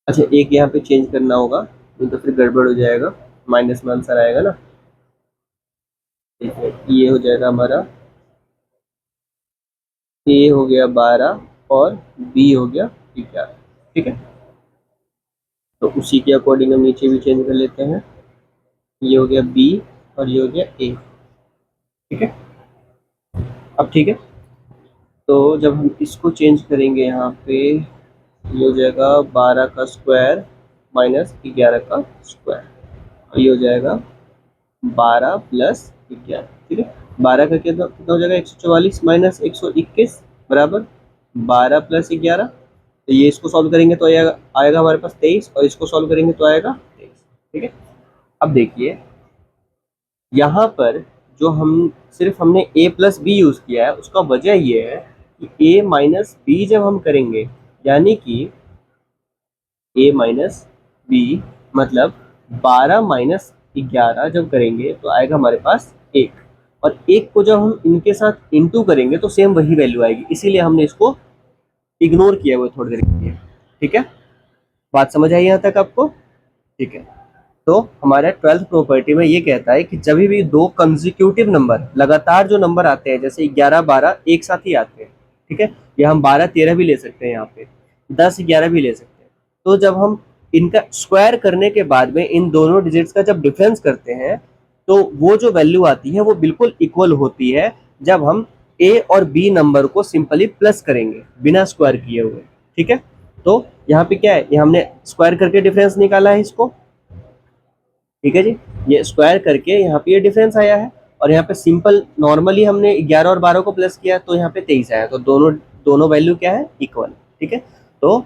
A: अच्छा, एक यहाँ पे चेंज करना होगा नहीं तो फिर गड़बड़ हो जाएगा, माइनस में आंसर आएगा ना। ठीक है, ये हो जाएगा हमारा, ए हो गया 12 और बी हो गया 11, ठीक है। तो उसी के अकॉर्डिंग हम नीचे भी चेंज कर लेते हैं, ये हो गया बी और ये हो गया ए, ठीक है। अब ठीक है, तो जब हम इसको चेंज करेंगे यहाँ पे ये हो जाएगा 12 का स्क्वायर माइनस 11 का स्क्वायर, और ये हो जाएगा 12 प्लस 11, ठीक है। 12 का कितना कितना हो जाएगा 144 माइनस 121 बराबर 12 प्लस 11, तो ये इसको सॉल्व करेंगे तो आएगा हमारे पास 23, और इसको सॉल्व करेंगे तो आएगा 23। ठीक है, अब देखिए यहाँ पर जो हमने a प्लस बी यूज़ किया है, उसका वजह ये है कि a माइनस बी जब हम करेंगे, यानी कि a माइनस बी मतलब 12 माइनस 11 जब करेंगे तो आएगा हमारे पास 1, और 1 को जब हम इनके साथ इंटू करेंगे तो सेम वही वैल्यू आएगी, इसीलिए हमने इसको इग्नोर किया हुआ थोड़ी देर के लिए। ठीक है, बात समझ आई यहाँ तक आपको? ठीक है, तो हमारे 12th प्रॉपर्टी में ये कहता है कि जब भी दो कंसेक्यूटिव नंबर, लगातार जो नंबर आते हैं, जैसे 11 12 एक साथ ही आते हैं, ठीक है, या हम 12 13 भी ले सकते हैं, यहाँ पे 10 11 भी ले सकते हैं, तो जब हम इनका स्क्वायर करने के बाद में इन दोनों डिजिट्स का जब डिफरेंस करते हैं, तो वो जो वैल्यू आती है वो बिल्कुल इक्वल होती है जब हम ए और बी नंबर को सिंपली प्लस करेंगे बिना स्क्वायर किए हुए। ठीक है, तो यहाँ पे क्या है, ये हमने स्क्वायर करके डिफरेंस निकाला है इसको। ठीक है जी, ये स्क्वायर करके यहाँ पे ये डिफरेंस आया है, और यहाँ पे सिंपल नॉर्मली हमने 11 और 12 को प्लस किया तो यहाँ पे 23 आया, तो दोनों दोनों वैल्यू क्या है, इक्वल। ठीक है, तो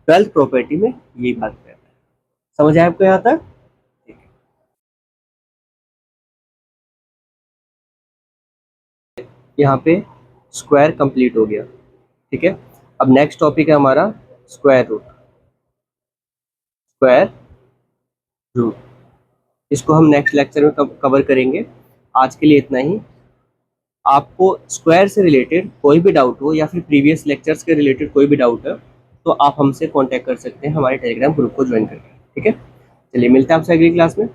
A: 12th प्रॉपर्टी में यही बात करता है। समझ आया आपको यहाँ तक? ठीक है, यहाँ पे स्क्वायर कंप्लीट हो गया। ठीक है, अब नेक्स्ट टॉपिक है हमारा स्क्वायर रूट। स्क्वायर रूट, इसको हम नेक्स्ट लेक्चर में कवर करेंगे। आज के लिए इतना ही। आपको स्क्वायर से रिलेटेड कोई भी डाउट हो, या फिर प्रीवियस लेक्चर्स के रिलेटेड कोई भी डाउट है, तो आप हमसे कांटेक्ट कर सकते हैं हमारे टेलीग्राम ग्रुप को ज्वाइन करके। ठीक है, चलिए मिलते हैं आपसे अगली क्लास में।